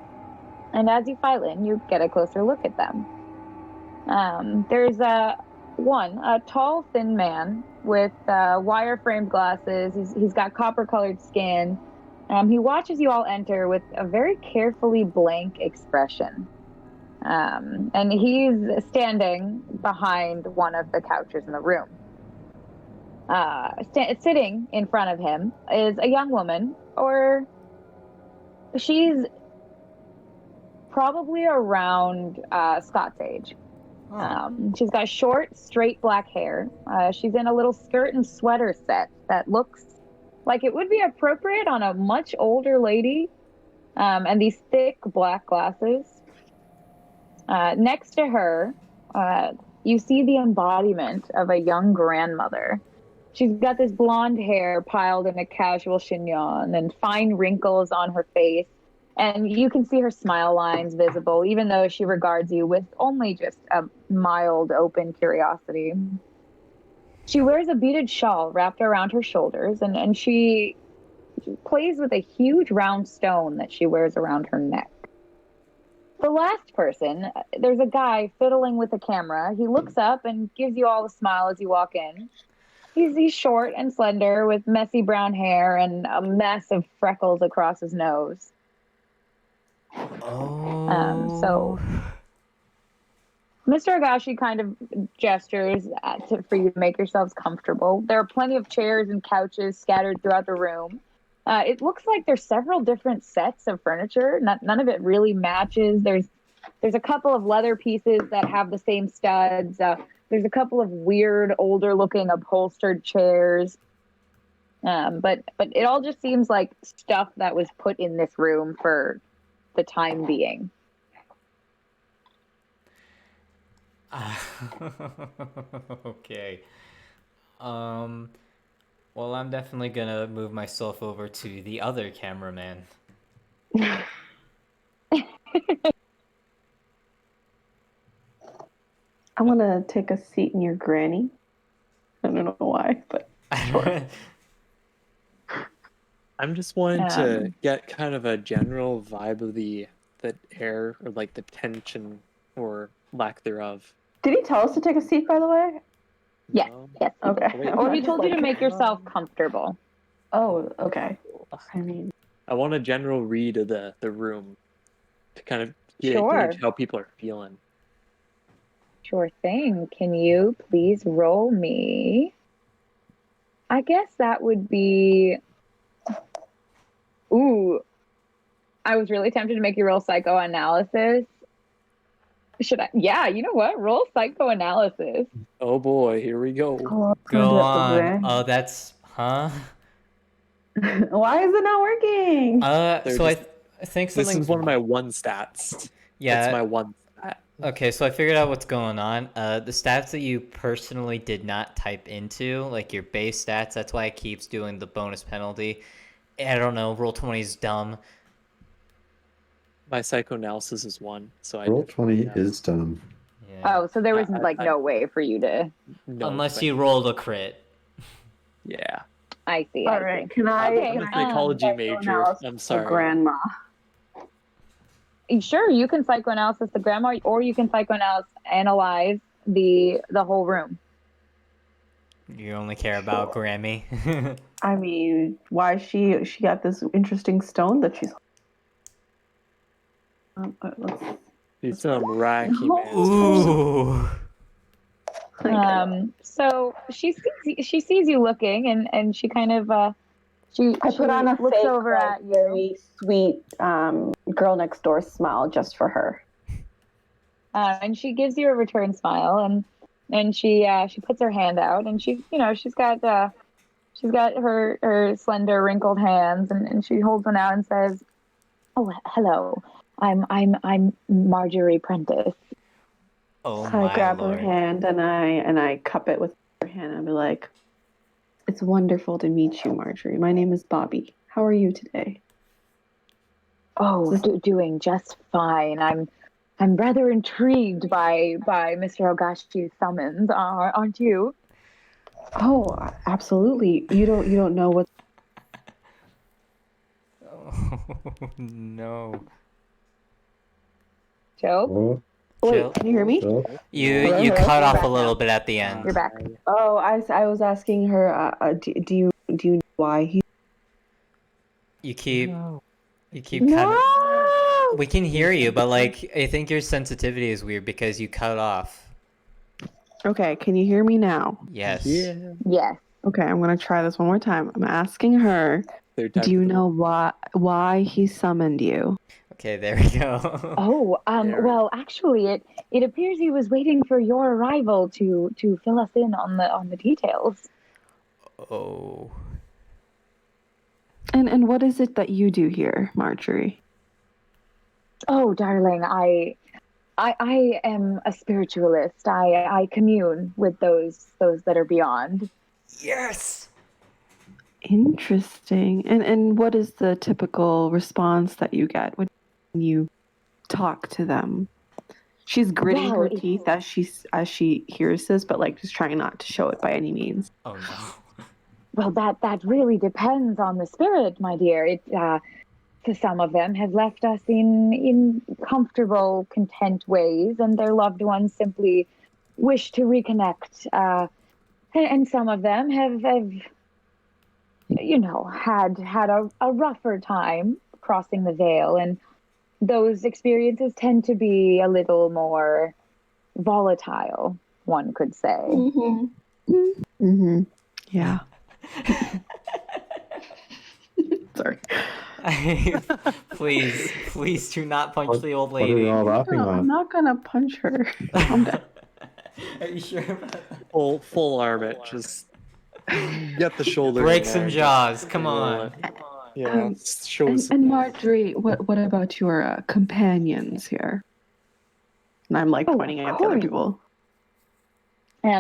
and as you file in, you get a closer look at them. There's a tall, thin man with wire-framed glasses. He's got copper-colored skin. He watches you all enter with a very carefully blank expression. And he's standing behind one of the couches in the room. Sitting in front of him is a young woman, or she's probably around Scott's age. She's got short, straight black hair. She's in a little skirt and sweater set that looks like it would be appropriate on a much older lady, and these thick black glasses. Next to her, you see the embodiment of a young grandmother. She's got this blonde hair piled in a casual chignon and fine wrinkles on her face. And you can see her smile lines visible, even though she regards you with only just a mild, open curiosity. She wears a beaded shawl wrapped around her shoulders, and she plays with a huge round stone that she wears around her neck. The last person, there's a guy fiddling with a camera. He looks up and gives you all a smile as you walk in. He's short and slender with messy brown hair and a mess of freckles across his nose. So Mr. Agashi kind of gestures for you to make yourselves comfortable. There are plenty of chairs and couches scattered throughout the room. It looks like there's several different sets of furniture. None of it really matches. There's a couple of leather pieces that have the same studs. There's a couple of weird, older-looking upholstered chairs. But it all just seems like stuff that was put in this room for the time being. Okay. Well, I'm definitely gonna move myself over to the other cameraman. I want to take a seat in your granny. I don't know why, but sure. I'm just wanting to get kind of a general vibe of the air, or like the tension or lack thereof. Did he tell us to take a seat, by the way? Yes. No? Yes. Okay. Or he told you to make yourself comfortable. Oh, okay. I mean, I want a general read of the room to kind of gauge how people are feeling. Sure thing. Can you please roll me? I guess that would be... Ooh. I was really tempted to make you roll psychoanalysis. Should I? Yeah, you know what? Roll psychoanalysis. Oh boy, here we go. Go on. Oh, that's... Huh? Why is it not working? So I think something... This is one of my one stats. Yeah. That's my one stat. Okay, so I figured out what's going on. The stats that you personally did not type into, like your base stats, that's why it keeps doing the bonus penalty. I don't know, Roll20 is dumb. My psychoanalysis is 1, so I... Roll20 is dumb. Yeah. Oh, so there was no way for you to... No, unless you rolled a crit. Yeah. I see. All right. Can I? I'm a psychology major. I'm sorry. Grandma. Sure, you can psychoanalysis the grandma, or you can psychoanalyze the whole room. You only care about Grammy. I mean, why she got this interesting stone that she's. Let's. He's some racky man. Ooh. So she sees you looking, and she kind of she put on a looks fake, over at you. very sweet girl next door smile just for her. And she gives you a return smile, and she puts her hand out, and she's got her slender wrinkled hands, and she holds one out and says, "Oh, hello, I'm Marjorie Prentice." Oh So my I grab lord. her hand and I cup it with her hand and I'll be like, "It's wonderful to meet you, Marjorie. My name is Bobby. How are you today?" Oh, doing just fine. I'm rather intrigued by Mr. Ogashi's summons, aren't you? Oh, absolutely. You don't know what. Oh no. Joe, Oh, Jill? Wait, can you hear me? Jill? You Hello? cut You're off back a little now. bit at the end. You're back. Oh, I was asking her. Do you know why he? You keep No. kind of. No. We can hear you, but like I think your sensitivity is weird because you cut off. Okay, can you hear me now? Yes. Yeah. Yes. Okay, I'm gonna try this one more time. I'm asking her. Third time Do you for the- know why he summoned you? Okay, there we go. Oh, There. well, actually, it appears he was waiting for your arrival to fill us in on the details. Oh. And what is it that you do here, Marjorie? Oh, darling, I am a spiritualist. I commune with those that are beyond. Yes. Interesting. And what is the typical response that you get when you talk to them? She's gritting Well, her teeth as she hears this, but like just trying not to show it by any means. Oh no. Well, that really depends on the spirit, my dear. Some of them have left us in comfortable, content ways, and their loved ones simply wish to reconnect. And some of them have had a rougher time crossing the veil, and those experiences tend to be a little more volatile, one could say. Mm-hmm. Yeah. Sorry. Please do not punch the old What are lady. you all laughing I'm at? not gonna punch her. Calm down. Are you sure about that? Full arm it. Just get the shoulder. Break in some there, jaws. just Come roll on. it. Yeah. Show us. And Marjorie, what about your companions here? And I'm like Oh, pointing of at the other course. people.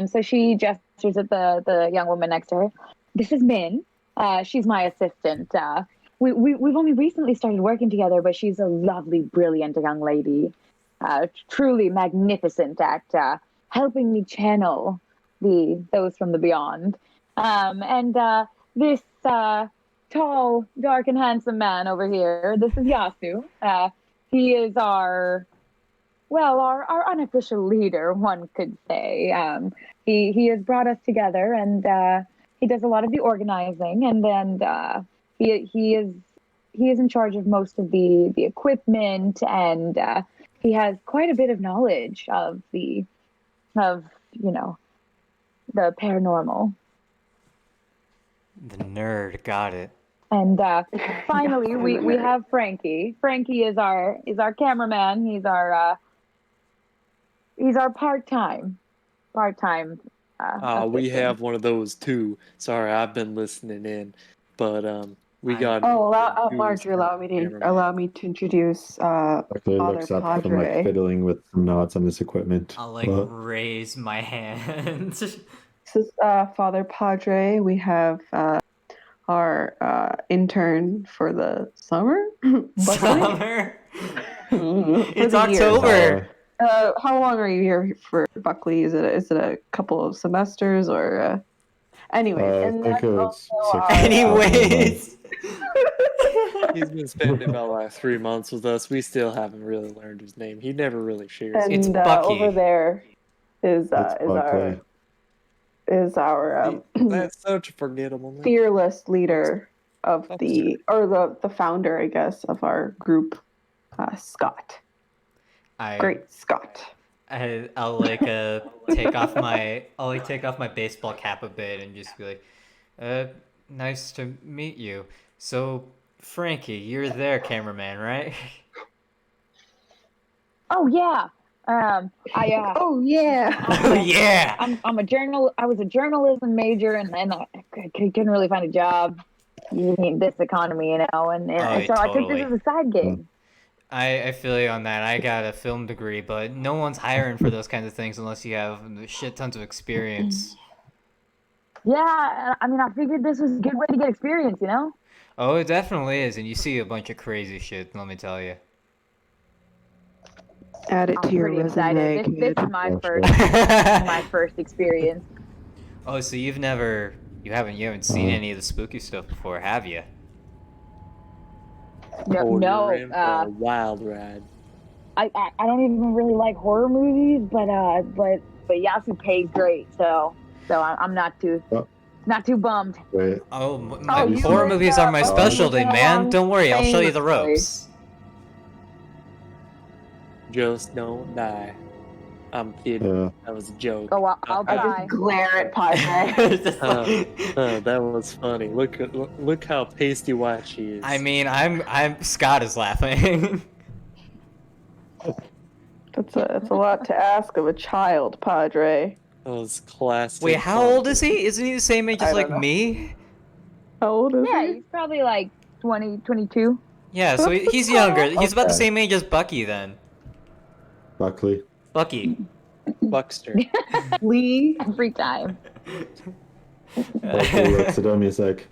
So she gestures at the young woman next to her. This is Min. She's my assistant. We've only recently started working together, but she's a lovely, brilliant young lady. Truly magnificent at helping me channel those from the beyond. And this tall, dark, and handsome man over here, this is Yasu. He is our unofficial leader, one could say. He has brought us together, and he does a lot of the organizing, and then he is in charge of most of the equipment, and he has quite a bit of knowledge of the paranormal. The nerd got it. And finally, we have Frankie. Frankie is our cameraman. He's our part-time. We assistant. have one of those too. Sorry, I've been listening in, but we I- got. Marjorie, allow me to introduce Actually Father looks up from like Padre. fiddling with some knots on his equipment. I'll like What? raise my hand. This is Father Padre. We have our intern for the summer. Buckley? Summer. For It's the year. October. How long are you here for, Buckley? Is it a couple of semesters or? Anyways, I and think that's it was also 6 our, Anyways. He's been spending about like 3 months with us. We still haven't really learned his name. He never really shares. It's And Bucky. over there is It's Buckley. our That's such a forgettable name. fearless leader of the founder, I guess, of our group, Scott. Great Scott. I'll like take off my baseball cap a bit and just be like, nice to meet you. So, Frankie, you're there, cameraman, right? Oh yeah. Oh yeah. Oh yeah. I'm a journal. I was a journalism major, and then I couldn't really find a job in this economy, you know. And so I took this as a side gig. I feel you on that. I got a film degree, but no one's hiring for those kinds of things unless you have shit tons of experience. Yeah, I mean, I figured this was a good way to get experience, you know. Oh, it definitely is, and you see a bunch of crazy shit. Let me tell you. Add it I'm to your pretty resume. excited. This is my Oh, first sure. my first experience. Oh, so you haven't seen any of the spooky stuff before, have you? No, You're in for a wild ride. I don't even really like horror movies, but Yasu pays great, so I'm not too bummed. Wait, My horror movies are my specialty, man. Don't worry, I'll show you the ropes. Just don't die. I'm kidding. yeah. That was a joke. Oh, I'll I try. just glare at Padre. That was funny. Look how pasty white she is. I mean, I'm Scott is laughing. That's a lot to ask of a child, Padre. That was classic. Wait, how old is he? Isn't he the same age I as don't like know. me? How old is Yeah, he? he's probably like 20, 22. Yeah, so he's younger. He's about the Okay. same age as Bucky then. Buckley. Bucky. Buckster. Lee. Free time. Buckley looks at him. He's like,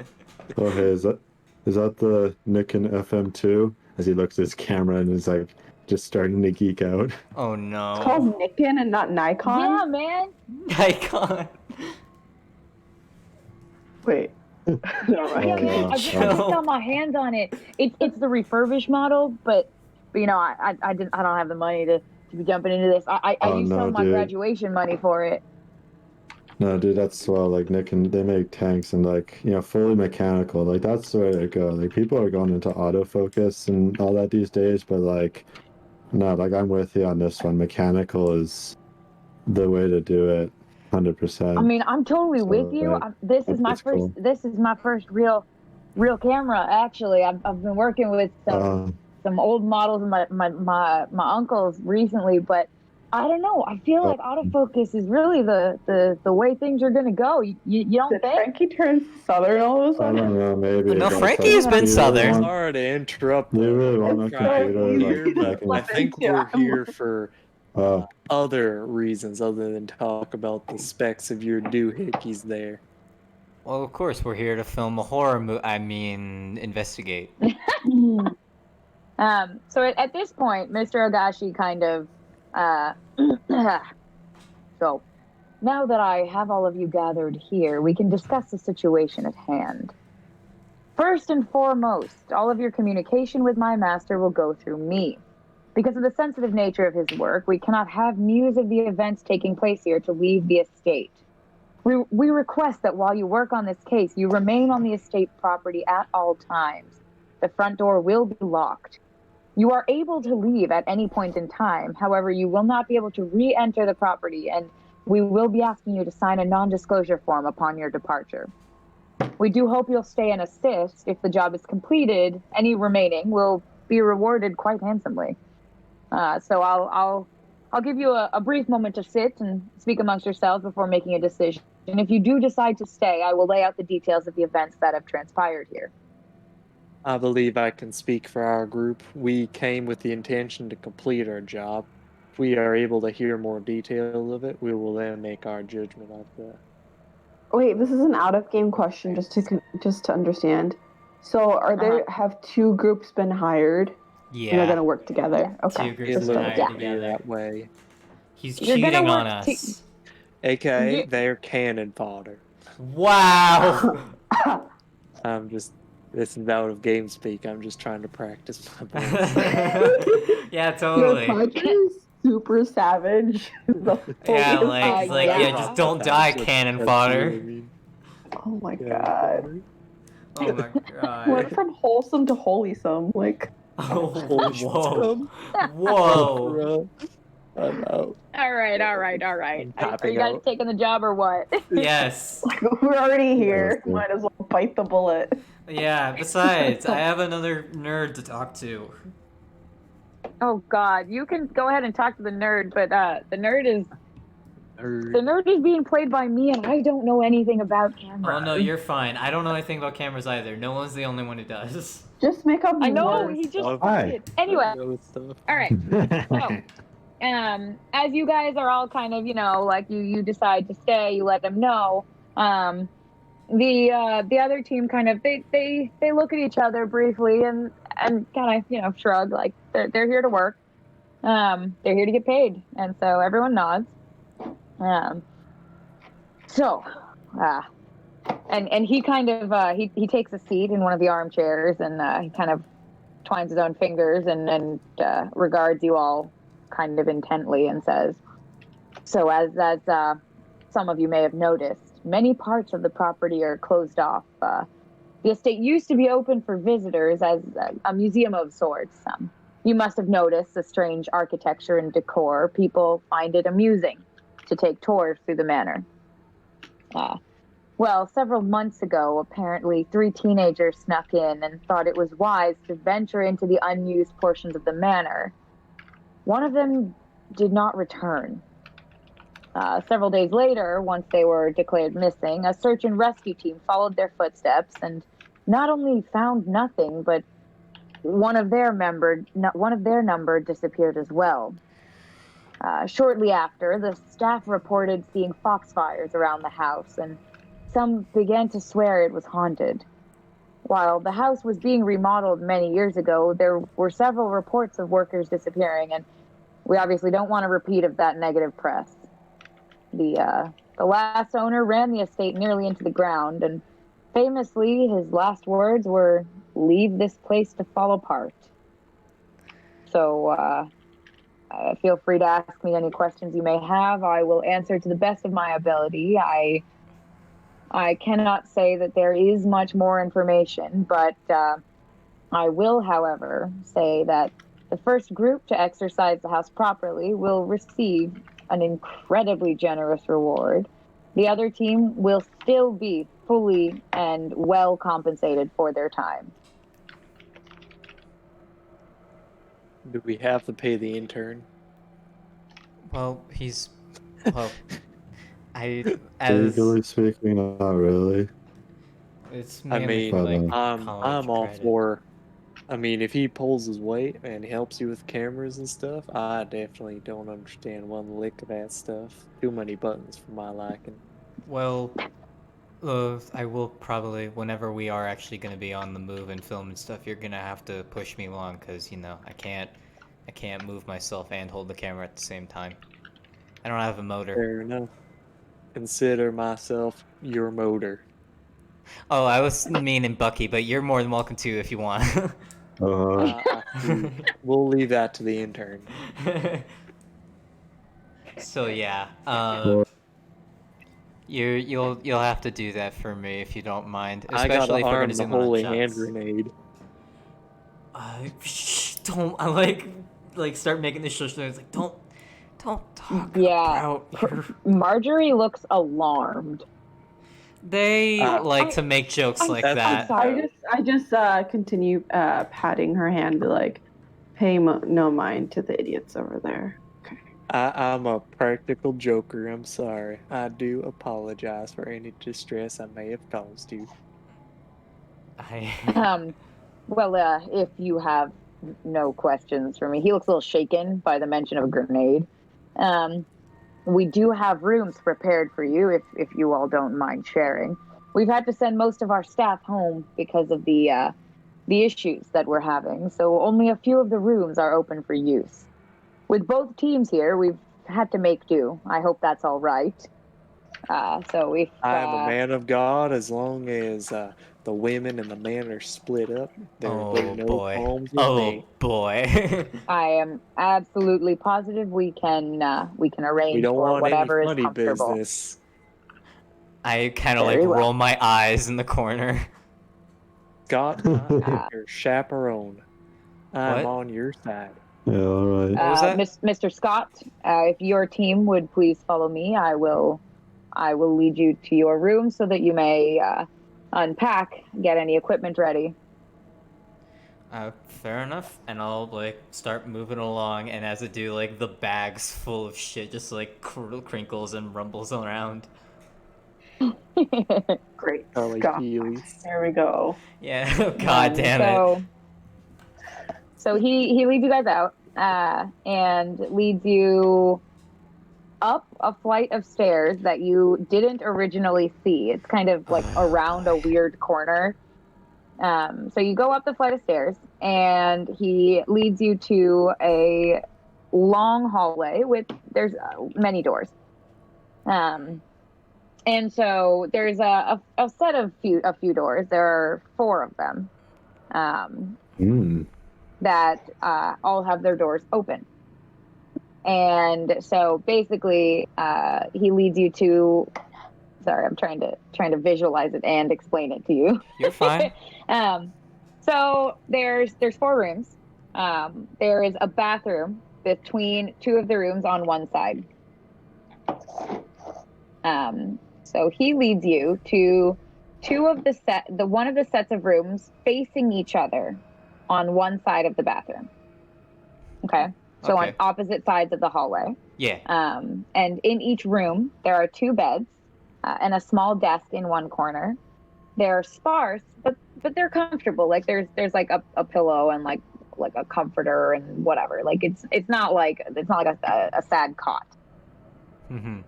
"Oh hey, is that the Nikon FM2?" As he looks at his camera and is like, just starting to geek out. Oh It's no. called Nikon and not Nikon. Yeah, man. Icon. Wait. Never mind. Yeah, man. I just got my hands on it. It's the refurbished model, but you know, I don't have the money to be jumping into this. I used some of my graduation money for it. No, dude, that's swell. Like Nikon, they make tanks and like, fully mechanical. Like that's the way to go. Like people are going into autofocus and all that these days, but like, no, like I'm with you on this one. Mechanical is the way to do it, 100%. I mean, I'm totally So, with you. This is my first. cool. This is my first real camera. Actually, I've been working with some old models of my uncles recently, but I don't know. I feel like autofocus is really the way things are gonna go. You don't Did think? Frankie turn southern all of a I sudden? don't know, maybe. No, but Frankie's been southern. Sorry to interrupt. You really want a computer? Here, Like, but I think we're here for oh, other reasons other than talk about the specs of your doohickeys there. Well, of course, we're here to film a horror movie. I mean, investigate. So at this point, Mr. Ogashi kind of. So, now that I have all of you gathered here, we can discuss the situation at hand. First and foremost, all of your communication with my master will go through me. Because of the sensitive nature of his work, we cannot have news of the events taking place here to leave the estate. We request that while you work on this case, you remain on the estate property at all times. The front door will be locked. You are able to leave at any point in time. However, you will not be able to re-enter the property, and we will be asking you to sign a non-disclosure form upon your departure. We do hope you'll stay and assist. If the job is completed, any remaining will be rewarded quite handsomely. So I'll give you a brief moment to sit and speak amongst yourselves before making a decision. And if you do decide to stay, I will lay out the details of the events that have transpired here. I believe I can speak for our group. We came with the intention to complete our job. If we are able to hear more details of it, we will then make our judgment of that. Wait, this is an out-of-game question, just to understand. So, have two groups been hired? Yeah. And they're gonna work together. Okay. Two groups It Just looks hired to be together. that way. He's You're gonna cheating on work us. AKA, Yeah. they're cannon fodder. Wow. I'm just This is out of game speak. I'm just trying to practice my voice. Yeah, Your totally. podcast is super savage. The Yeah, whole- like, it's like, yeah, yeah. just don't die, cannon fodder. oh my Cannon god. fodder. Oh my Went god. from wholesome to holysome. Like, Oh, Wholesome. whoa. Whoa. Bro, I'm out. All right. I'm Are tapping you guys out. taking the job or what? Yes. we're already here. Yeah. Might as well bite the bullet. Yeah, besides, I have another nerd to talk to. Oh God, you can go ahead and talk to the nerd, but the nerd is being played by me, and I don't know anything about cameras. Oh no, you're fine. I don't know anything about cameras either. No one's the only one who does. Just make up I know words. he just Hi. did. Anyway, Stuff. all right. So, as you guys are all kind of, like you decide to stay, you let them know. The other team kind of they look at each other briefly and kind of shrug, like they're here to work. They're here to get paid, and so everyone nods. And he kind of he takes a seat in one of the armchairs, and he kind of twines his own fingers and regards you all kind of intently and says, "So as some of you may have noticed, many parts of the property are closed off. The estate used to be open for visitors as a museum of sorts. You must have noticed the strange architecture and decor. People find it amusing to take tours through the manor. Well, several months ago, apparently 3 teenagers snuck in and thought it was wise to venture into the unused portions of the manor. One of them did not return. Several days later, once they were declared missing, a search and rescue team followed their footsteps and not only found nothing, but one of their number disappeared as well. Shortly after, the staff reported seeing foxfires around the house, and some began to swear it was haunted. While the house was being remodeled many years ago, there were several reports of workers disappearing, and we obviously don't want a repeat of that negative press. The last owner ran the estate nearly into the ground, and famously, his last words were, "Leave this place to fall apart." So, feel free to ask me any questions you may have. I will answer to the best of my ability. I cannot say that there is much more information, but I will, however, say that the first group to exercise the house properly will receive an incredibly generous reward. The other team will still be fully and well compensated for their time. Do we have to pay the intern? Well, Legally speaking, not really. it's I mainly mean, like I'm college all credit. for. I mean, if he pulls his weight and helps you with cameras and stuff, I definitely don't understand one lick of that stuff. Too many buttons for my liking. Well, I will probably, whenever we are actually going to be on the move and film and stuff, you're going to have to push me along because, I can't move myself and hold the camera at the same time. I don't have a motor. Fair enough. Consider myself your motor. Oh, I was meaning Bucky, but you're more than welcome to if you want. We'll leave that to the intern. So yeah, Well, you'll have to do that for me if you don't mind, I gotta especially if we're arm gonna the zoom on holy shots. hand grenade. Don't I like start making this show. It's like don't talk Yeah. about your... Marjorie looks alarmed. They like to make jokes like that. I just continue patting her hand to like pay no mind to the idiots over there. Okay. I'm a practical joker. I'm sorry. I do apologize for any distress I may have caused you. Well, if you have no questions for me, he looks a little shaken by the mention of a grenade. We do have rooms prepared for you if you all don't mind sharing. We've had to send most of our staff home because of the issues that we're having, so only a few of the rooms are open for use. With both teams here, we've had to make do. I hope that's all right. So if I am a man of God as long as The women and the men are split up. There are no boy. qualms with Oh me. boy. I am absolutely positive we can We arrange don't for want any whatever is funny comfortable. business. I kind of like Very well. roll my eyes in the corner. Scott, I am Uh, your chaperone. I'm What? on your side. Yeah, all right. What was that? Mr. Scott, if your team would please follow me, I will lead you to your room so that you may unpack, get any equipment ready. Fair enough. And I'll like start moving along, and as I do, like the bag's full of shit just like crinkles and rumbles around. Great Charlie Scott. Healy's. There we go. Yeah. God damn it. So he leads you guys out and leads you up a flight of stairs that you didn't originally see. It's kind of like around a weird corner. So you go up the flight of stairs, and he leads you to a long hallway with there's many doors. And so there's a set of a few doors. There are 4 of them that all have their doors open. And so basically, he leads you to. Sorry, I'm trying to visualize it and explain it to you. You're fine. So there's 4 rooms. There is a bathroom between 2 of the rooms on one side. So he leads you to one of the sets of rooms facing each other on one side of the bathroom. Okay. So Okay. on opposite sides of the hallway. Yeah. And in each room, there are 2 beds and a small desk in one corner. They're sparse, but they're comfortable. Like there's like a pillow and like a comforter and whatever. Like it's not like a sad cot. Mm-hmm.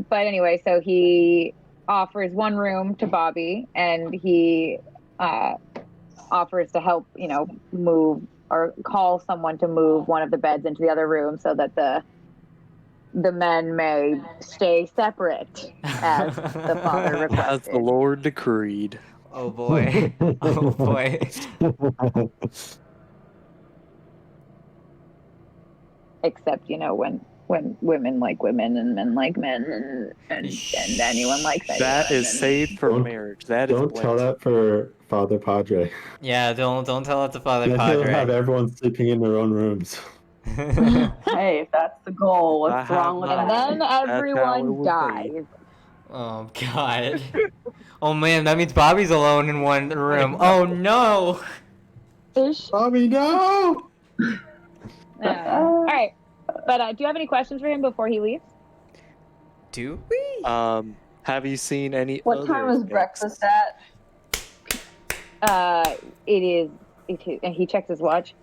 But anyway, so he offers one room to Bobby, and he offers to help, move or call someone to move one of the beds into the other room so that the men may stay separate, as the father As requested. the Lord decreed. Oh boy. Oh boy. Except, when women like women and men like men and anyone likes anyone. That is saved for Don't- marriage. That is Don't tell blessed. that for Father Padre. Yeah, don't tell it to Father Then he'll have Padre. everyone sleeping in their own rooms. Hey, if that's the goal, what's I have wrong with And mine. that? then That's how it everyone would be. dies. Oh god. Oh man, that means Bobby's alone in one room. Oh no. Ish. Bobby, no! All right. But do you have any questions for him before he leaves? Do we? Have you seen any What other time was ghosts? breakfast at? It is, and he checks his watch.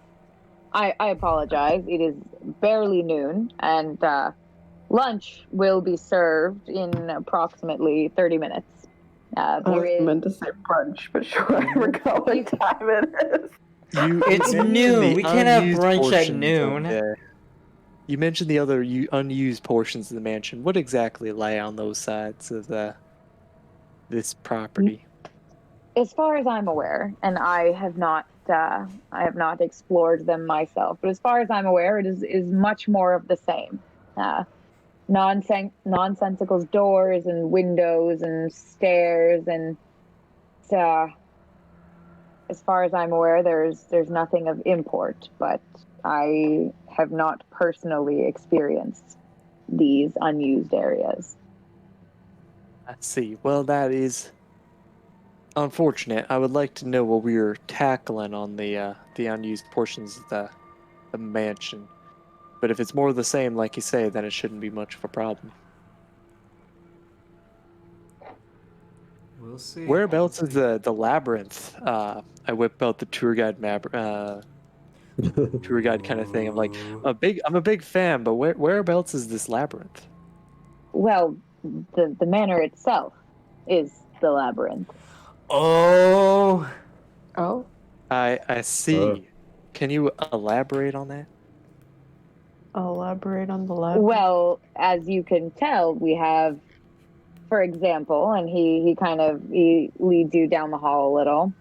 I apologize. It is barely noon, and lunch will be served in approximately 30 minutes. I was meant to say brunch, but sure, I forgot what time it is. It's mentioned noon. the We can't have unused brunch at portions of noon. You mentioned the other unused portions of the mansion. What exactly lay on those sides of this property? As far as I'm aware, and I have not explored them myself, but as far as I'm aware, it is much more of the same. Nonsensical doors and windows and stairs, and as far as I'm aware, there's nothing of import. But I have not personally experienced these unused areas. I see. Well, that is unfortunate. I would like to know what we were tackling on the unused portions of the mansion. But if it's more of the same, like you say, then it shouldn't be much of a problem. We'll see. Whereabouts is the labyrinth? I whip out the tour guide map, tour guide kind of thing. I'm like, I'm a big fan, but whereabouts is this labyrinth? Well, the manor itself is the labyrinth. Oh. Oh, I see. Can you elaborate on that? elaborate on the lab. Well, as you can tell, we have for example, and he leads you down the hall a little.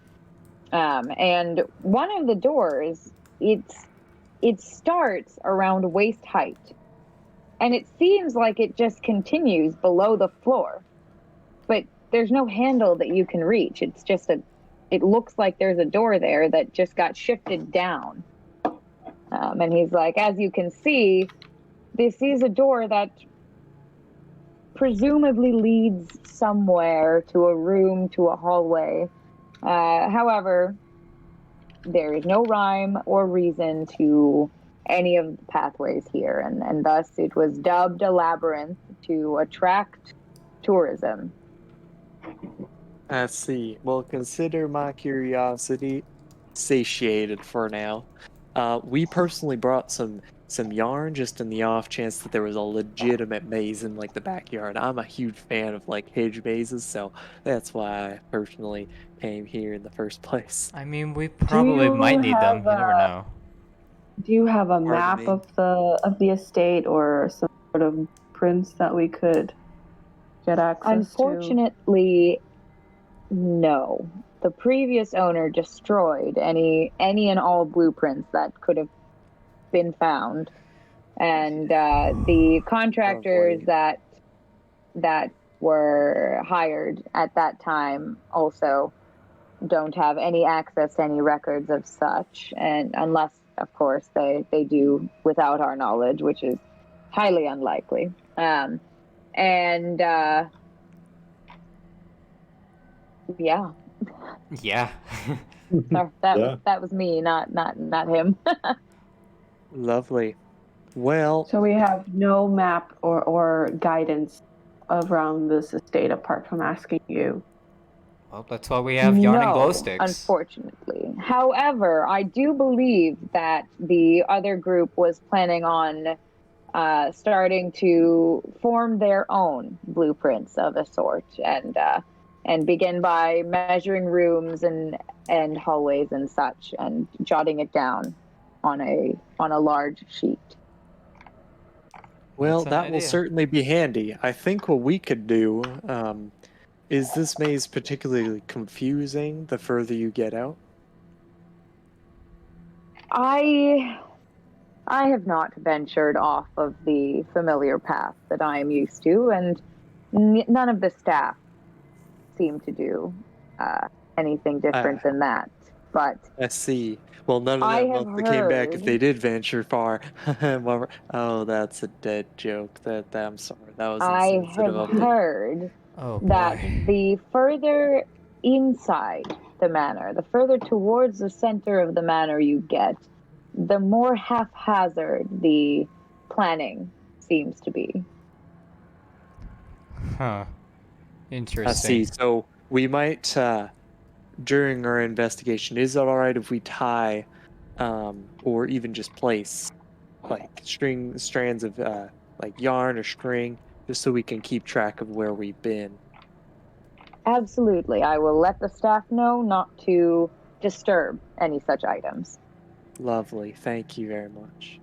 And one of the doors, it starts around waist height, and it seems like it just continues below the floor, but there's no handle that you can reach. It looks like there's a door there that just got shifted down. And he's like, as you can see, this is a door that presumably leads somewhere, to a room, to a hallway. However, there is no rhyme or reason to any of the pathways here, and thus it was dubbed a labyrinth to attract tourism. I see. Well, consider my curiosity satiated for now. We personally brought some yarn just in the off chance that there was a legitimate maze in like the backyard. I'm a huge fan of like hedge mazes, so that's why I personally came here in the first place. I mean, we probably might need them. You never know. Do you have a Pardon map me? of the estate or some sort of prints that we could get access to? Unfortunately, no. The previous owner destroyed any and all blueprints that could have been found, and the contractors that were hired at that time also don't have any access to any records of such, and unless, of course, they do without our knowledge, which is highly unlikely. Yeah. Yeah. That was me, not him. Lovely. Well, So we have no map or guidance around this estate apart from asking you. Well, that's why we have yarn and No, glow sticks. unfortunately. However, I do believe that the other group was planning on starting to form their own blueprints of a sort, and begin by measuring rooms and hallways and such, and jotting it down on a large sheet. well, That's an that will idea. certainly be handy. I think what we could do, is this maze particularly confusing the further you get out? I have not ventured off of the familiar path that I am used to, and none of the staff seem to do anything different than that. But I see. Well, none of I them have once they came back if heard- they did venture far. Oh, that's a dead joke. That I'm sorry. That was I insensitive have of me. heard Oh boy. that the further inside the manor, the further towards the center of the manor you get, the more haphazard the planning seems to be. Huh. I Interesting. see. So we might, during our investigation, is it all right if we tie, or even just place, like strands of like yarn or string, just so we can keep track of where we've been? Absolutely. I will let the staff know not to disturb any such items, Lovely. Thank you very much.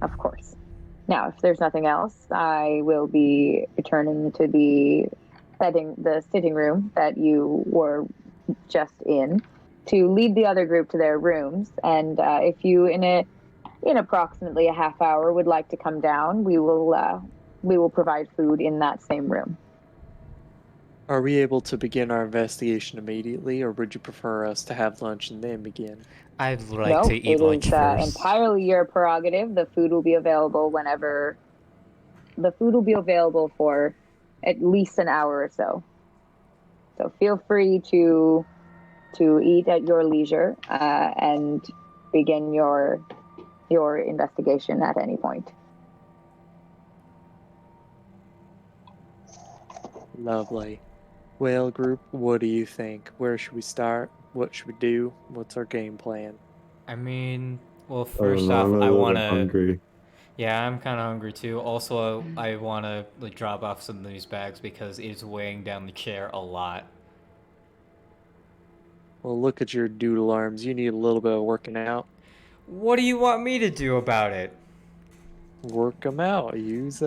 of course. Now, if there's nothing else, I will be returning to the sitting room that you were just in, to lead the other group to their rooms. And if you, in approximately a half hour, would like to come down, we will provide food in that same room. Are we able to begin our investigation immediately, or would you prefer us to have lunch and then begin? I'd like No, to eat it lunch is first. entirely your prerogative. The food will be available whenever. The food will be available for at least an hour or so. So feel free to eat at your leisure and begin your investigation at any point. Lovely. Well, group, what do you think? Where should we start? What should we do? What's our game plan? I mean, well, I don't first know, off, I'm a I little want to. hungry. Yeah, I'm kind of hungry too. Also, I want to like drop off some of these bags because it's weighing down the chair a lot. Well, look at your doodle arms. You need a little bit of working out. What do you want me to do about it? Work them out. Use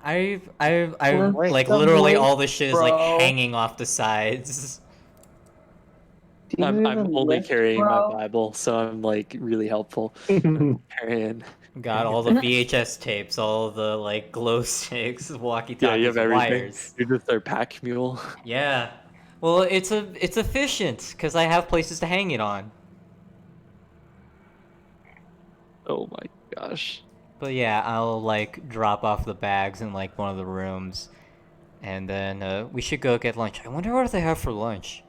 I've Lift like the literally voice, all the shit is like bro. hanging off the sides. Do you I'm even only lift, carrying my bro? Bible, so I'm like really helpful. Carrying. Got all the VHS tapes, all the like glow sticks, walkie Yeah, you talkies, have everything. wires. You're just their pack mule. Yeah. Well, it's efficient because I have places to hang it on. Oh my gosh. But yeah, I'll like drop off the bags in like one of the rooms, and then we should go get lunch. I wonder what they have for lunch.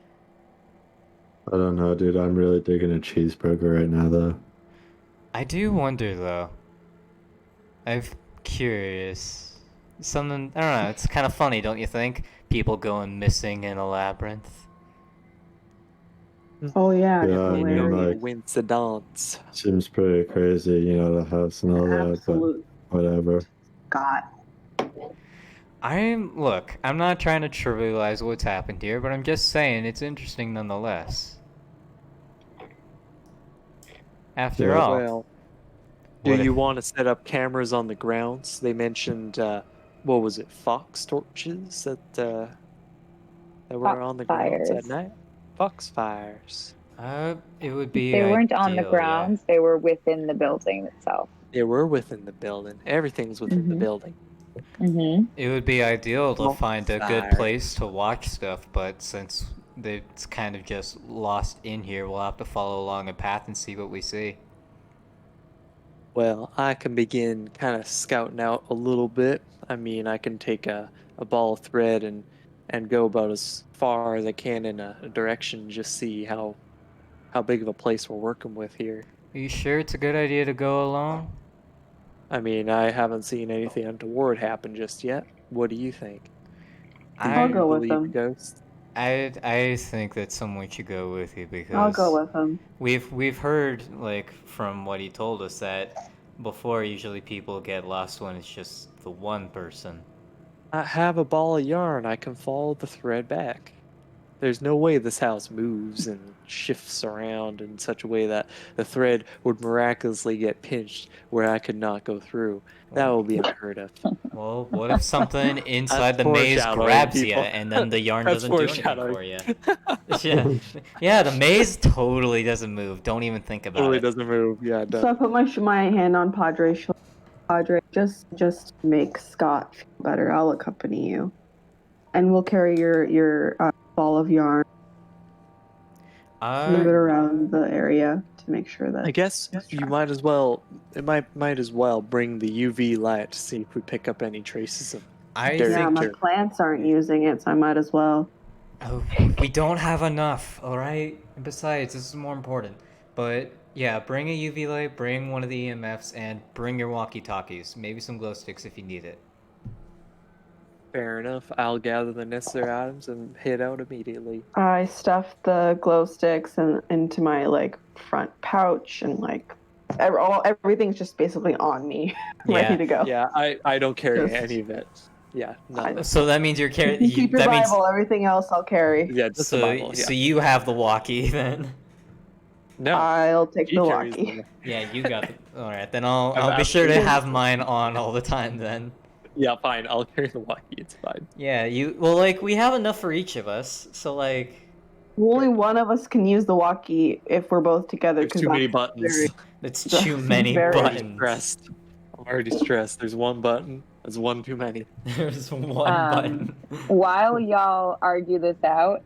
I don't know, dude. I'm really digging a cheeseburger right now, though. I do wonder though. I'm curious. Something I don't know. It's kind of funny, don't you think? People going missing in a labyrinth. Oh yeah, Yeah, I it's mean, hilarious. like, Coincidence. seems pretty crazy, the house and all that, Absolute but whatever. God. I'm not trying to trivialize what's happened here, but I'm just saying it's interesting nonetheless. After Yeah. all, Well, do what if- you want to set up cameras on the grounds? They mentioned, what was it, fox torches that were on the grounds at Foxfires. night? Foxfires. it would be They weren't on the ideal, grounds, they were within the building itself. They were within the building. Everything's within the Mhm. building. Mm-hmm. Yeah. It would be ideal to Oh, find a good fire. place to watch stuff, but since it's kind of just lost in here, we'll have to follow along a path and see what we see. Well, I can begin kind of scouting out a little bit. I mean, I can take a ball of thread and go about as far as I can in a direction, just see how big of a place we're working with here. Are you sure it's a good idea to go alone? I mean, I haven't seen anything untoward happen just yet. What do you think? Do I'll you go with believe them. ghosts? I think that someone should go with you I'll go because with him. we've heard like from what he told us that before usually people get lost when it's just the one person. I have a ball of yarn. I can follow the thread back. There's no way this house moves and shifts around in such a way that the thread would miraculously get pinched where I could not go through. That will be unheard of. Well, what if something inside the maze foreshadowing, grabs you people. and then the yarn That's doesn't do anything foreshadowing. for you? Yeah, yeah, the maze totally doesn't move. Don't even think about Totally it. doesn't move. Yeah, it So I does. put my hand on Padre's shoulder. Padre, just make Scott feel better. I'll accompany you, and we'll carry your ball of yarn, move it around the area to make sure that. I guess you might as well. It might as well bring the UV light to see if we pick up any traces of I dirt. Yeah, think my plants aren't using it, so I might as well. oh, we don't have enough, all right? And besides, this is more important. But yeah, bring a UV light, bring one of the EMFs, and bring your walkie-talkies. Maybe some glow sticks if you need it. Fair enough. I'll gather the necessary items and head out immediately. I stuffed the glow sticks into my front pouch, and everything's just basically on me, ready to go. Yeah, I don't carry Just- any of it. Yeah, none. So that means you're You carrying. can keep your That means Bible. Everything else I'll carry. Yeah, just the so Bible. Yeah. so you have the walkie then. No, I'll take he the carries walkie. them. Yeah, you got it. All right, then I'll I'm be sure to absolutely- have mine on all the time then. Yeah, fine. I'll carry the walkie. It's fine. Yeah, we have enough for each of us. So like Only one of us can use the walkie if we're both together. There's too many buttons. it's That's too many very- I'm already buttons. stressed. I'm already stressed. There's one button. There's one too many. There's one button. While y'all argue this out,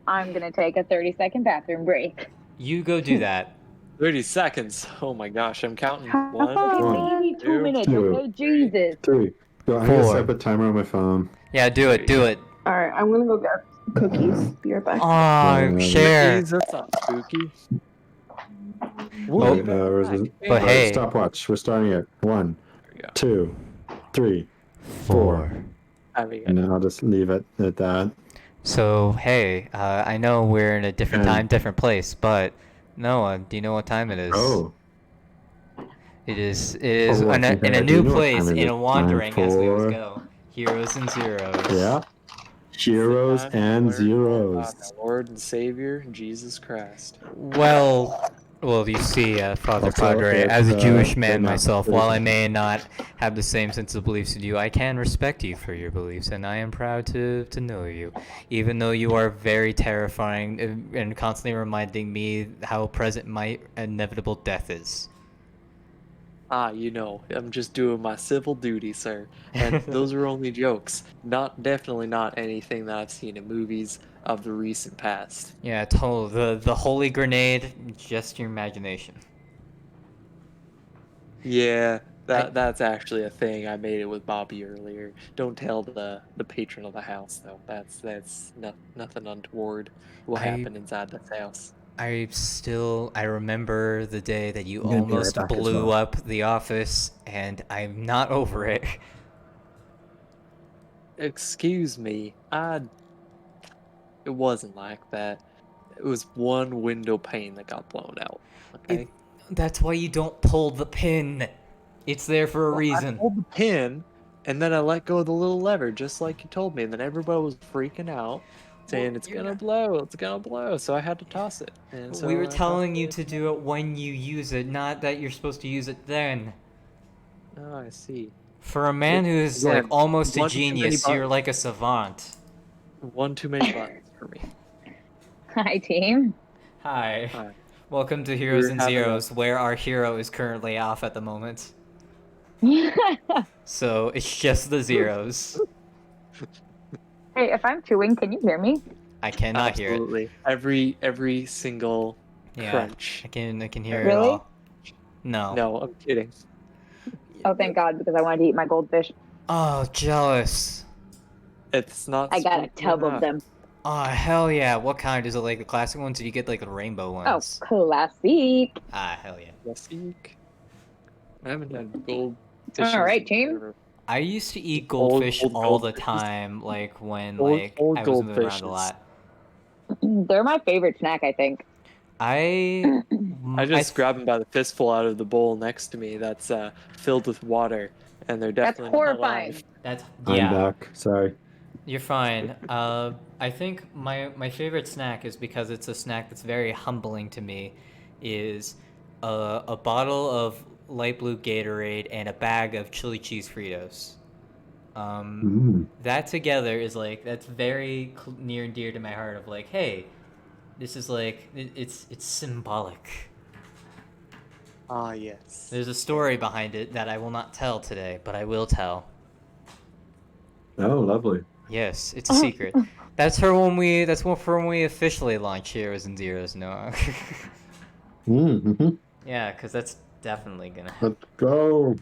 I'm gonna take a 30-second bathroom break. You go do that. 30 seconds. Oh my gosh, I'm counting. How One, far- Give me 2 two, minutes, two. okay? Jesus. 3. Go, I'm gonna Four. set up a timer on my phone. Yeah, do it. All right, I'm gonna go get cookies. Be right back. Oh, share. Jeez, that's not spooky. Oh, but hey. Stopwatch. We're starting it. 1, There we go. 2, 3, 4. Having it. And then I'll just leave it at that. So hey, I know we're in a different Yeah. time, different place, but Noah, do you know what time it is? Oh. It is Oh, in I a do new know what place, time it in is. a wandering as we always for- go. Heroes and zeros. Yeah. Heroes Sit down and learn more zeros. about our Lord and Savior, Jesus Christ. Well, Well, you see, Father Also, Padre, if, as a Jewish they're man not myself, while I Christian. may not have the same sense of beliefs as you, I can respect you for your beliefs, and I am proud to know you, even though you are very terrifying and constantly reminding me how present my inevitable death is. I'm just doing my civil duty, sir. And those are only jokes. Definitely not anything that I've seen in movies of the recent past. Yeah, total. The holy grenade, just your imagination. Yeah, I that's actually a thing. I made it with Bobby earlier. Don't tell the patron of the house though. That's nothing untoward will I happen inside this house. I remember the day that you I'm gonna be right almost back as blew well. up the office, and I'm not over it. Excuse me. It wasn't like that. It was one window pane that got blown out. It Okay. that's why you don't pull the pin. It's there for a Well, I reason. pulled the pin and then I let go of the little lever just like you told me, and then everybody was freaking out, Well, saying it's you're gonna not. blow, it's gonna blow. So I had to toss it. And We were so I tossed telling you it. to do it when you use it, not that you're supposed to use it then. Oh, I see. For a man who is like Again, almost a one too many genius, you're buttons. like a savant. One too many buttons for me. Hi, team. Hi. Alright. Welcome to Heroes We're and having a Zeros, where our hero is currently off at the moment. So it's just the zeros. Hey, if I'm chewing, can you hear me? I cannot hear it. absolutely every single Yeah, crunch. I can hear it Really? all. No. No, I'm kidding. Oh, thank God, because I wanted to eat my goldfish. Oh, jealous. It's not I got a sweet tub of enough. them. Oh, hell yeah. What kind? Is it like the classic ones, or do you get like the rainbow Oh, ones? classic. Ah, hell yeah. Classic. I haven't had gold All fishes right, in team. forever. I used to eat Old- goldfish old all the goldfishes. time, like when Old- like old I was moving around a goldfishes. lot. They're my favorite snack, I think. I I just th- grabbed them by the fistful out of the bowl next to me that's filled with water, and they're That's definitely not horrifying. alive. That's I'm yeah. back. Sorry. You're fine. I think my favorite snack is because it's a snack that's very humbling to me, is a bottle of light blue Gatorade and a bag of chili cheese Fritos. That together is like that's very near and dear to my heart. Of like, hey, this is like it's symbolic. Ah, yes. There's a story behind it that I will not tell today, but I will tell. Oh, lovely. Yes, it's a secret. That's for when we. That's for when we officially launch Heroes and Zeros. No. Mm-hmm. Yeah, because that's definitely gonna happen. Let's go.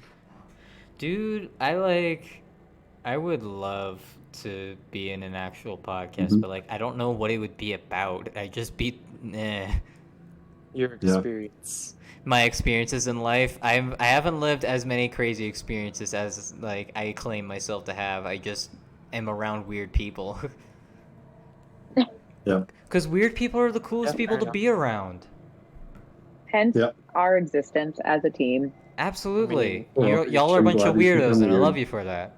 Dude, I would love to be in an actual podcast, Mhm. but like I don't know what it would be about. I just be Your Yeah. experience. my experiences in life. I haven't lived as many crazy experiences as like I claim myself to have. I just am around weird people. Yeah. Because weird people are the coolest Yeah, people fair to be around. Hence Yep. our existence as a team. Absolutely. I mean, Y'all are a I'm bunch of glad you think weirdos, I'm and I love weird. you for that.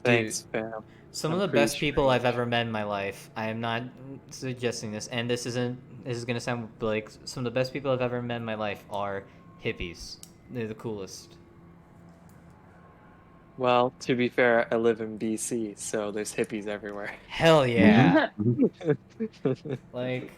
Thanks, fam. Some I'm of the pretty best people strange. I've ever met in my life. I am not suggesting this, and this is gonna sound like some of the best people I've ever met in my life are hippies. They're the coolest. Well, to be fair, I live in BC, so there's hippies everywhere. Hell yeah! Mhm. Like,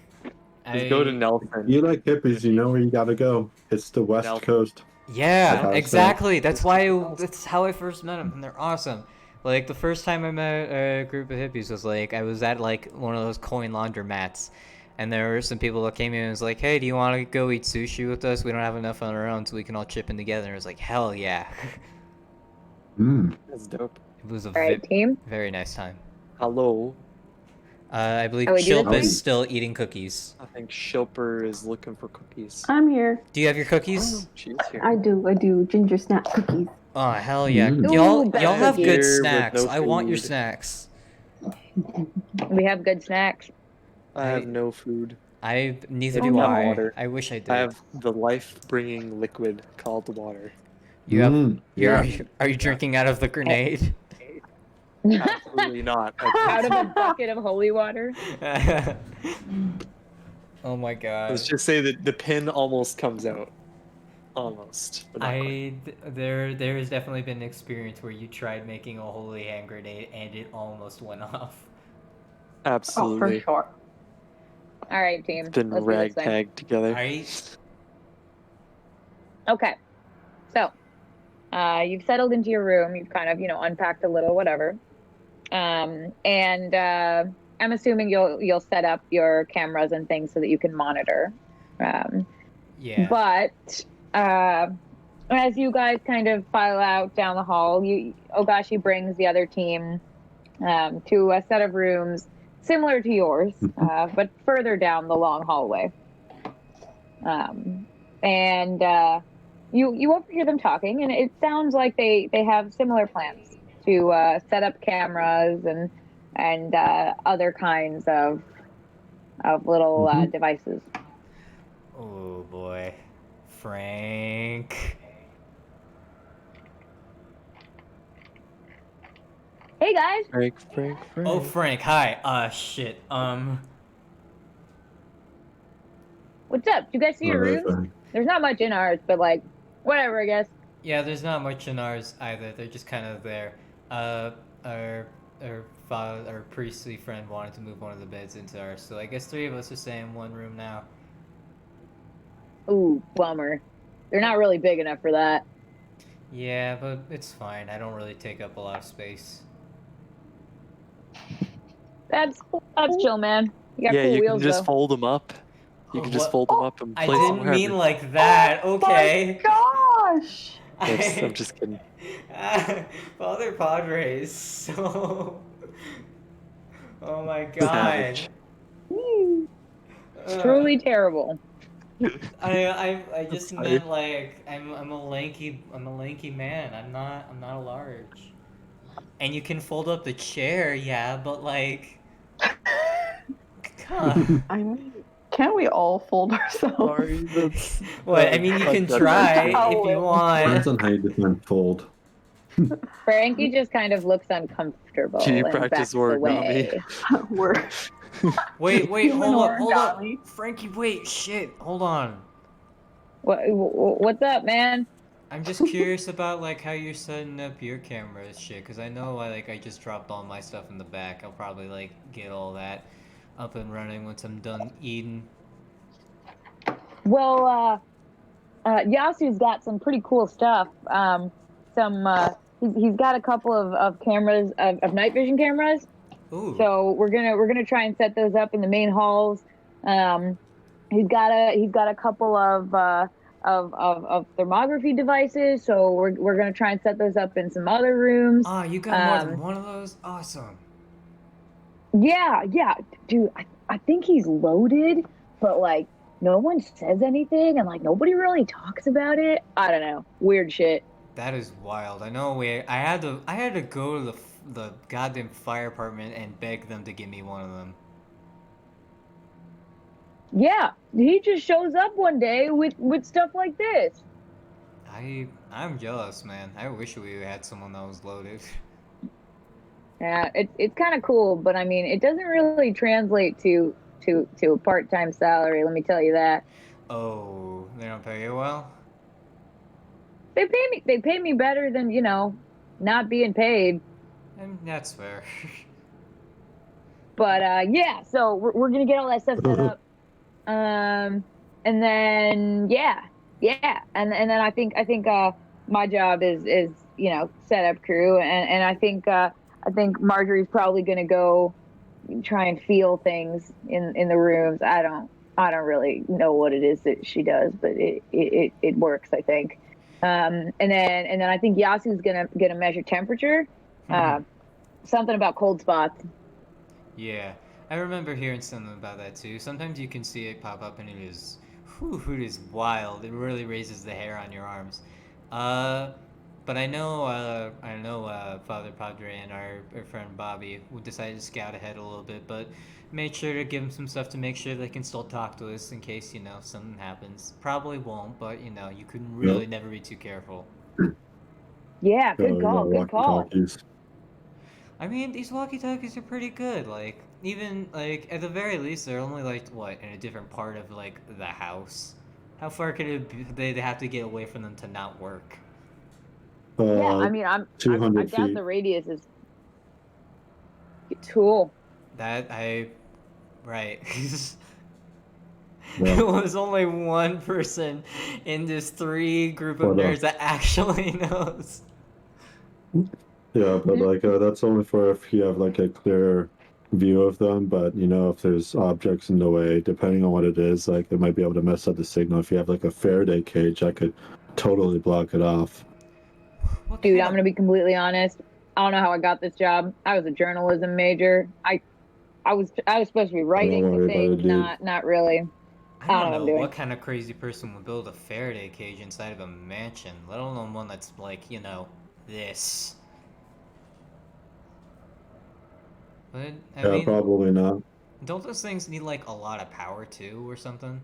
Just go to Nelson. You like hippies, you know where you gotta go. It's the West Nelson. Coast. Yeah, Like I was exactly. That's why. That's how I first met them, and they're awesome. Like the first time I met a group of hippies was like I was at like one of those coin laundromats, and there were some people that came in and was like, "Hey, do you want to go eat sushi with us? We don't have enough on our own, so we can all chip in together." And it was like, "Hell yeah!" Mm. That's dope. It was a All right, team. very nice time. Hello. I believe Are we doing Chilp this? is still eating cookies. I think Shilper is looking for cookies. I'm here. Do you have your cookies? Oh, she's here. I do ginger snap cookies. Oh hell yeah! Mm. Y'all Ooh, y'all have good Here with snacks. no I want your food. snacks. We have good snacks. I have no food. Neither I do have I. water. I wish I did. I have the life-bringing liquid called water. You have. Yeah. Are you drinking out of the grenade? Absolutely not. Out of a bucket of holy water. Oh my god. Let's just say that the pin almost comes out. Almost, but not quite. There has definitely been an experience where you tried making a holy hand grenade and it almost went off. Oh, for Absolutely. sure. All right, team. It's been Let's do this thing. ragtagged together. Alright. Okay. So, you've settled into your room. You've kind of, unpacked a little, whatever. And I'm assuming you'll set up your cameras and things so that you can monitor. Yeah. But as you guys kind of file out down the hall, Ogashi brings the other team to a set of rooms similar to yours, but further down the long hallway. And you overhear them talking, and it sounds like they have similar plans to set up cameras and other kinds of little devices. Oh boy. Frank. Hey guys. Frank. Oh, Frank, hi. Shit. What's up? Did you guys see your rooms? There's not much in ours, but like, whatever, I guess. Yeah, there's not much in ours either. They're just kind of there. Our priestly friend wanted to move one of the beds into ours, so I guess 3 of us are staying in one room now. Ooh, bummer. They're not really big enough for that. Yeah, but it's fine. I don't really take up a lot of space. That's chill, man. You got Yeah, cool you wheels can just though. fold them up. You can just fold them up and I place them didn't mean wherever. like that. Okay. Oh my gosh! I'm just kidding. Father Padres. So. Oh my god. Savage. It's truly terrible. I just Sorry. meant like I'm a lanky man. I'm not a large. And you can fold up the chair, yeah, but like. God. I mean, can't we all fold ourselves? Sorry, that's... What? I mean, you can try if you want. Depends on how you define fold. Frankie just kind of looks uncomfortable Can you and practice backs away. origami? We're Wait, Human hold up, origami. Frankie, wait, shit, hold on. What's up, man? I'm just curious about like how you're setting up your cameras, shit, because I know I just dropped all my stuff in the back. I'll probably like get all that up and running once I'm done eating. Well, Yasu's got some pretty cool stuff. He's got a couple of cameras of night vision cameras. Ooh. So we're gonna try and set those up in the main halls. He's got a couple of thermography devices. So we're gonna try and set those up in some other rooms. Ah, you got more than one of those? Awesome. Yeah, dude. I think he's loaded, but like no one says anything, and like nobody really talks about it. I don't know. Weird shit. That is wild. I know I had to go to the goddamn fire department and beg them to give me one of them. Yeah, he just shows up one day with stuff like this. I'm jealous, man. I wish we had someone that was loaded. Yeah, it's kind of cool, but I mean, it doesn't really translate to a part-time salary. Let me tell you that. Oh, they don't pay you well? They pay me better than not being paid. And that's fair. But yeah, so we're gonna get all that stuff set up, and then yeah, and then I think my job is set up crew, and I think Marjorie's probably gonna go try and feel things in the rooms. I don't really know what it is that she does, but it works, I think. And then I think Yasu's gonna measure temperature. Something about cold spots. Yeah, I remember hearing something about that too. Sometimes you can see it pop up and it is wild. It really raises the hair on your arms. But I know Father Padre and our friend Bobby decided to scout ahead a little bit, but made sure to give them some stuff to make sure they can still talk to us in case something happens. Probably won't, but you can really never be too careful. Yeah, good call. Walkie-talkies. I mean, these walkie-talkies are pretty good. Like, even, like, at the very least, they're only, like, what, in a different part of, like, the house? How far could it be, they have to get away from them to not work? Yeah, I Uh, mean, I 200 doubt feet. the radius is cool. That, right. Yeah. It was only one person in this three group of What nerds that actually knows. Yeah, but like that's only for if you have like a clear view of them. But you know, if there's objects in the way, depending on what it is, like it might be able to mess up the signal. If you have like a Faraday cage, I could totally block it off. What Dude, kind I'm of... gonna be completely honest. I don't know how I got this job. I was a journalism major. I was supposed to be I don't writing the worry about it, things, dude. not really. I I don't don't know what I'm know doing. what kind of crazy person would build a Faraday cage inside of a mansion, let alone one that's like, you know, this. But, I Yeah, mean, probably not. don't those things need like a lot of power too, or something?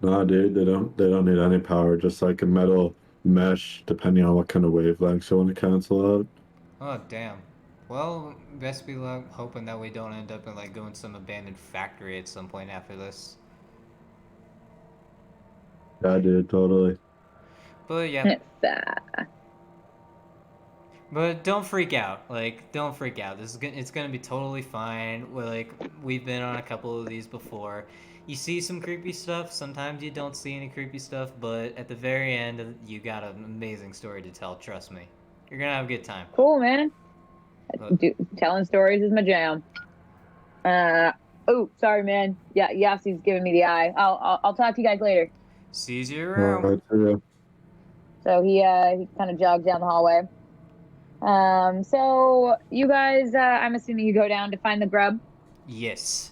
Nah, dude, they don't need any power. Just like a metal mesh, depending on what kind of wavelengths you want to cancel out. Oh, damn. Well, best be hoping that we don't end up in like going some abandoned factory at some point after this. Yeah, dude, totally. But yeah, It's, but don't freak out. Like, don't freak out. It's gonna be totally fine. We've been on a couple of these before. You see some creepy stuff. Sometimes you don't see any creepy stuff, but at the very end, you got an amazing story to tell. Trust me, you're gonna have a good time. cool, man. But Telling stories is my jam. Oh, sorry, man. Yeah, Yassi's giving me the eye. I'll talk to you guys later. sees you All around. right, so yeah. So he kind of jogs down the hallway. So you guys, I'm assuming you go down to find the grub. Yes.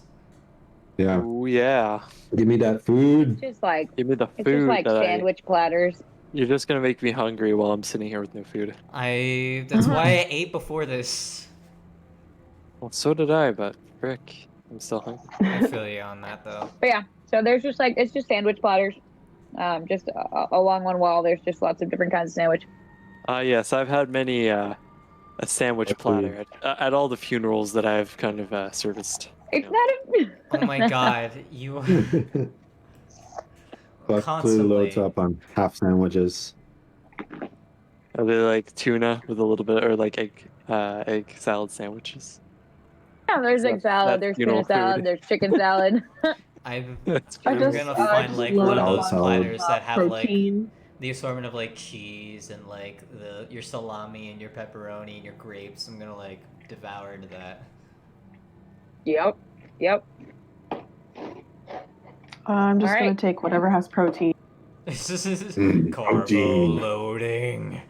Yeah. Oh yeah. Give me that food. Just like Give me the it's just food like that sandwich platters. You're just gonna make me hungry while I'm sitting here with no food. That's why I ate before this. Well, so did I, but frick, I'm still hungry. I feel you on that though. But yeah, so there's just like it's just sandwich platters. Just along one wall, there's just lots of different kinds of sandwich. Yes, I've had many a sandwich platter at all the funerals that I've kind of serviced. It's not a. Oh my god, you Buckley loads up on half sandwiches. Are they like tuna with a little bit, or like egg salad sandwiches? Yeah, there's egg salad, there's tuna salad, there's chicken salad. I'm That's I true. just, gonna find like load one of up those on, platters that have like protein. the assortment of like cheese and like your salami and your pepperoni and your grapes. I'm gonna like devour into that. Yep. I'm just All gonna right. take whatever has protein. Carbo protein. loading.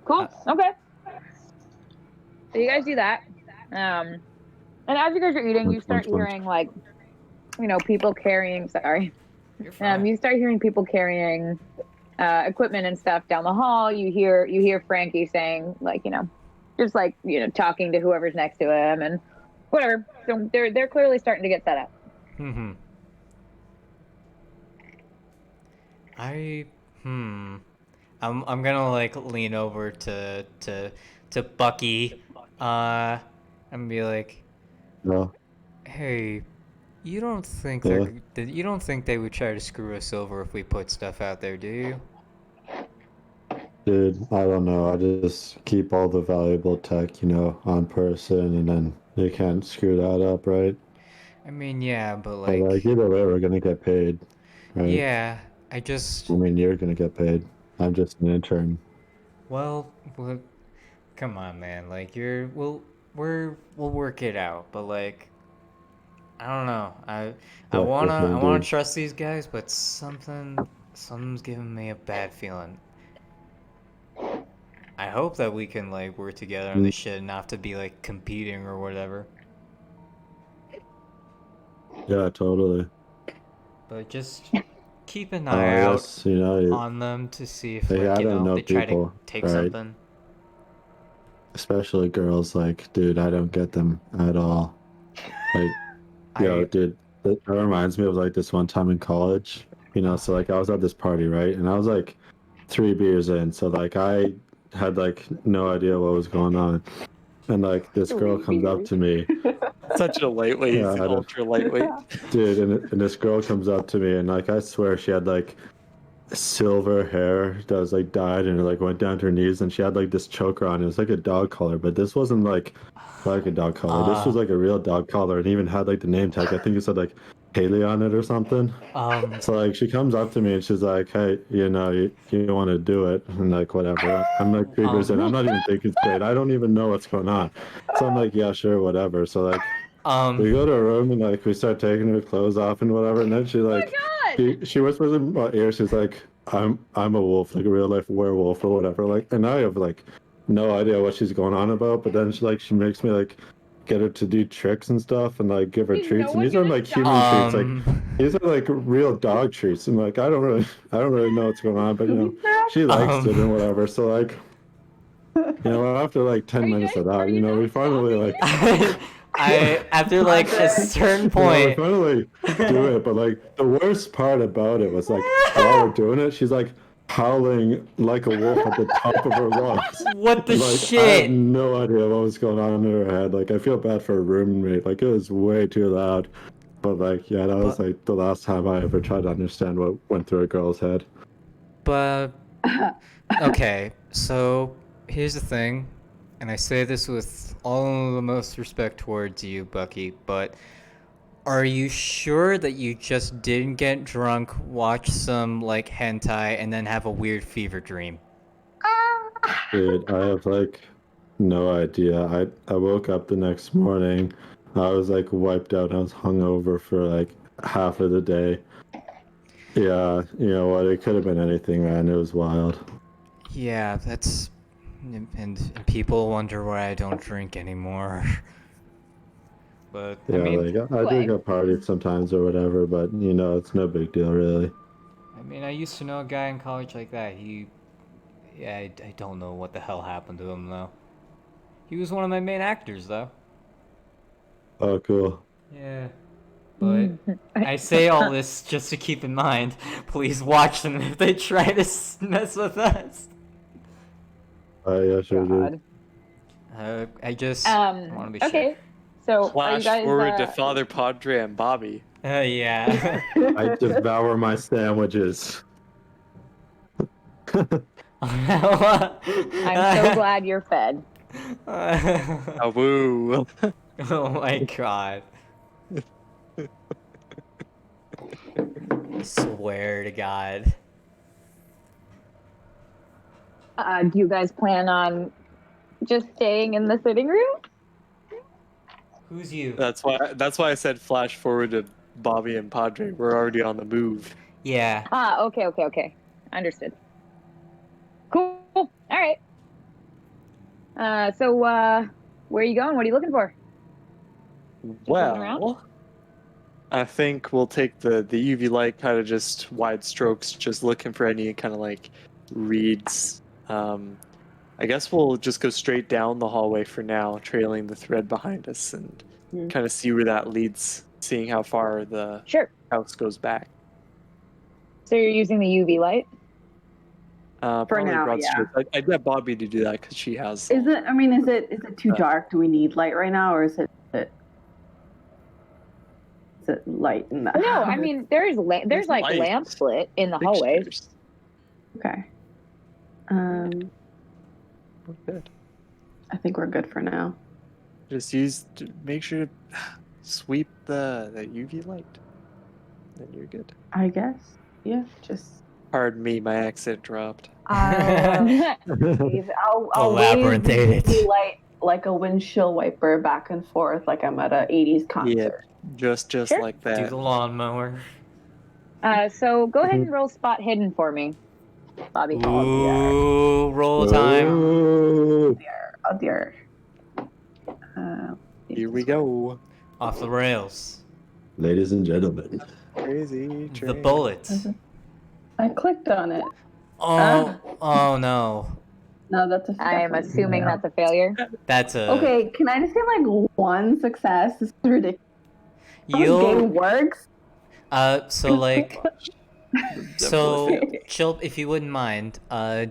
Cool. Okay. So you guys do that. And as you guys are eating, you start hearing like, people carrying. Sorry. You're fine. You start hearing people carrying equipment and stuff down the hall. You hear Frankie saying like, just like talking to whoever's next to him and whatever. So they're clearly starting to get set up. Mm-hmm. I'm gonna like lean over to Bucky, and be like, No. "Hey, you don't think Yeah. you don't think they would try to screw us over if we put stuff out there, do you?" Dude, I don't know. I just keep all the valuable tech, on person, and then you can't screw that up, right? I mean, yeah, but But like either way, we're gonna get paid, right? yeah, I just, I mean, you're gonna get paid. I'm just an intern. well, come on, man. Like we'll work it out, but like, I don't know. I Definitely, wanna dude. trust these guys, but something's giving me a bad feeling. I hope that we can like work together on this shit and not have to be like competing or whatever. Yeah, totally. But just keep an I eye out guess, you on them to see if They like gotta know they try to people, take right? something. especially girls, like, dude, I don't get them at all. Like, dude, that reminds me of like this one time in college, so like I was at this party, right? And I was like 3 beers in. So like I had like no idea what was going on. And like this girl comes up to me. Such a lightweight, Yeah, I don't- ultra lightweight. Dude, and this girl comes up to me, and like I swear she had like silver hair that was like dyed and it like went down to her knees, and she had like this choker on. It was like a dog collar, but this wasn't like a dog collar. This was like a real dog collar, and even had like the name tag. I think it said like Haley on it or something. So like she comes up to me and she's like, "Hey, you know, you want to do it?" And like whatever. I'm like 3%. I'm not even thinking straight. I don't even know what's going on. So I'm like, yeah, sure, whatever. So like we go to her room and like we start taking her clothes off and whatever, and then she like she whispers in my ear, she's like, I'm a wolf, like a real life werewolf or whatever. Like, and I have like no idea what she's going on about, but then she makes me like get her to do tricks and stuff and like give her treats, and these are like human treats, like these are like real dog treats, and like I don't really know what's going on, but you know she likes it and whatever. So like, you know, after like 10 minutes of that, you know, we finally like after like a certain you know, we point. finally do it, but like the worst part about it was like while we're doing it, she's like howling like a wolf at the top of her lungs. What the Like, I have shit? no idea what was going on in her head. Like, I feel bad for her roommate. Like, it was way too loud. But like, yeah, that was like the last time I ever tried to understand what went through a girl's head. But okay, so here's the thing, and I say this with all the most respect towards you, Bucky, but are you sure that you just didn't get drunk, watch some like hentai, and then have a weird fever dream? Dude, I have like no idea. I woke up the next morning. I was like wiped out. I was hungover for like half of the day. Yeah, you know what? It could have been anything, man. It was wild. Yeah, that's and people wonder why I don't drink anymore. But Yeah, I mean, like I do go party sometimes or whatever, but you know, it's no big deal really. I used to know a guy in college like that. I don't know what the hell happened to him though. He was one of my main actors though. Oh, cool. Yeah. But I say all this just to keep in mind. Please watch them if they try to mess with us. Yeah, sure, dude. I just want to be okay. So are you Flash guys forward to Father Padre and Bobby. sure. Yeah. I devour my sandwiches. I'm so glad you're fed. Ah, woo. Oh my god. I swear to God. Do you guys plan on just staying in the sitting room? Who's you? That's why I said flash forward to Bobby and Padre. We're already on the move. Yeah. Okay. Understood. Cool. All right. So where are you going? What are you looking for? looking around? Well, I think we'll take the UV light, kind of just wide strokes, just looking for any kind of like reads. I guess we'll just go straight down the hallway for now, trailing the thread behind us, and kind of see where that leads, seeing how far the Sure. house goes back. So you're using the UV light? Probably now, broad yeah. strokes. I'd get Bobby to do that because she has. Is it? I mean, is it too dark? Do we need light right now, or is it light in the? No, I mean there's like lights. lamps lit in the hallways. Fixtures. Okay. We're good. I think we're good for now. Just make sure to sweep the UV light. Then you're good. I guess. Yeah. Just. Pardon me, my accent dropped. I'll Labyrinth wave ate the it. light like a windshield wiper back and forth, like I'm at a '80s concert. Just Sure. like Do that. the lawnmower. So go ahead and roll spot hidden for me, Bobby. Ooh, roll time. Ooh. Oh dear. Here we go. Off the rails. Ladies and gentlemen. Crazy The train. bullet. I clicked on it. Oh no. No, that's a. I am definitely assuming fail. that's a failure. That's a. Okay, can I just get like one success? This is ridiculous. How this game You'll. works? So like, So, failed. Chilp, if you wouldn't mind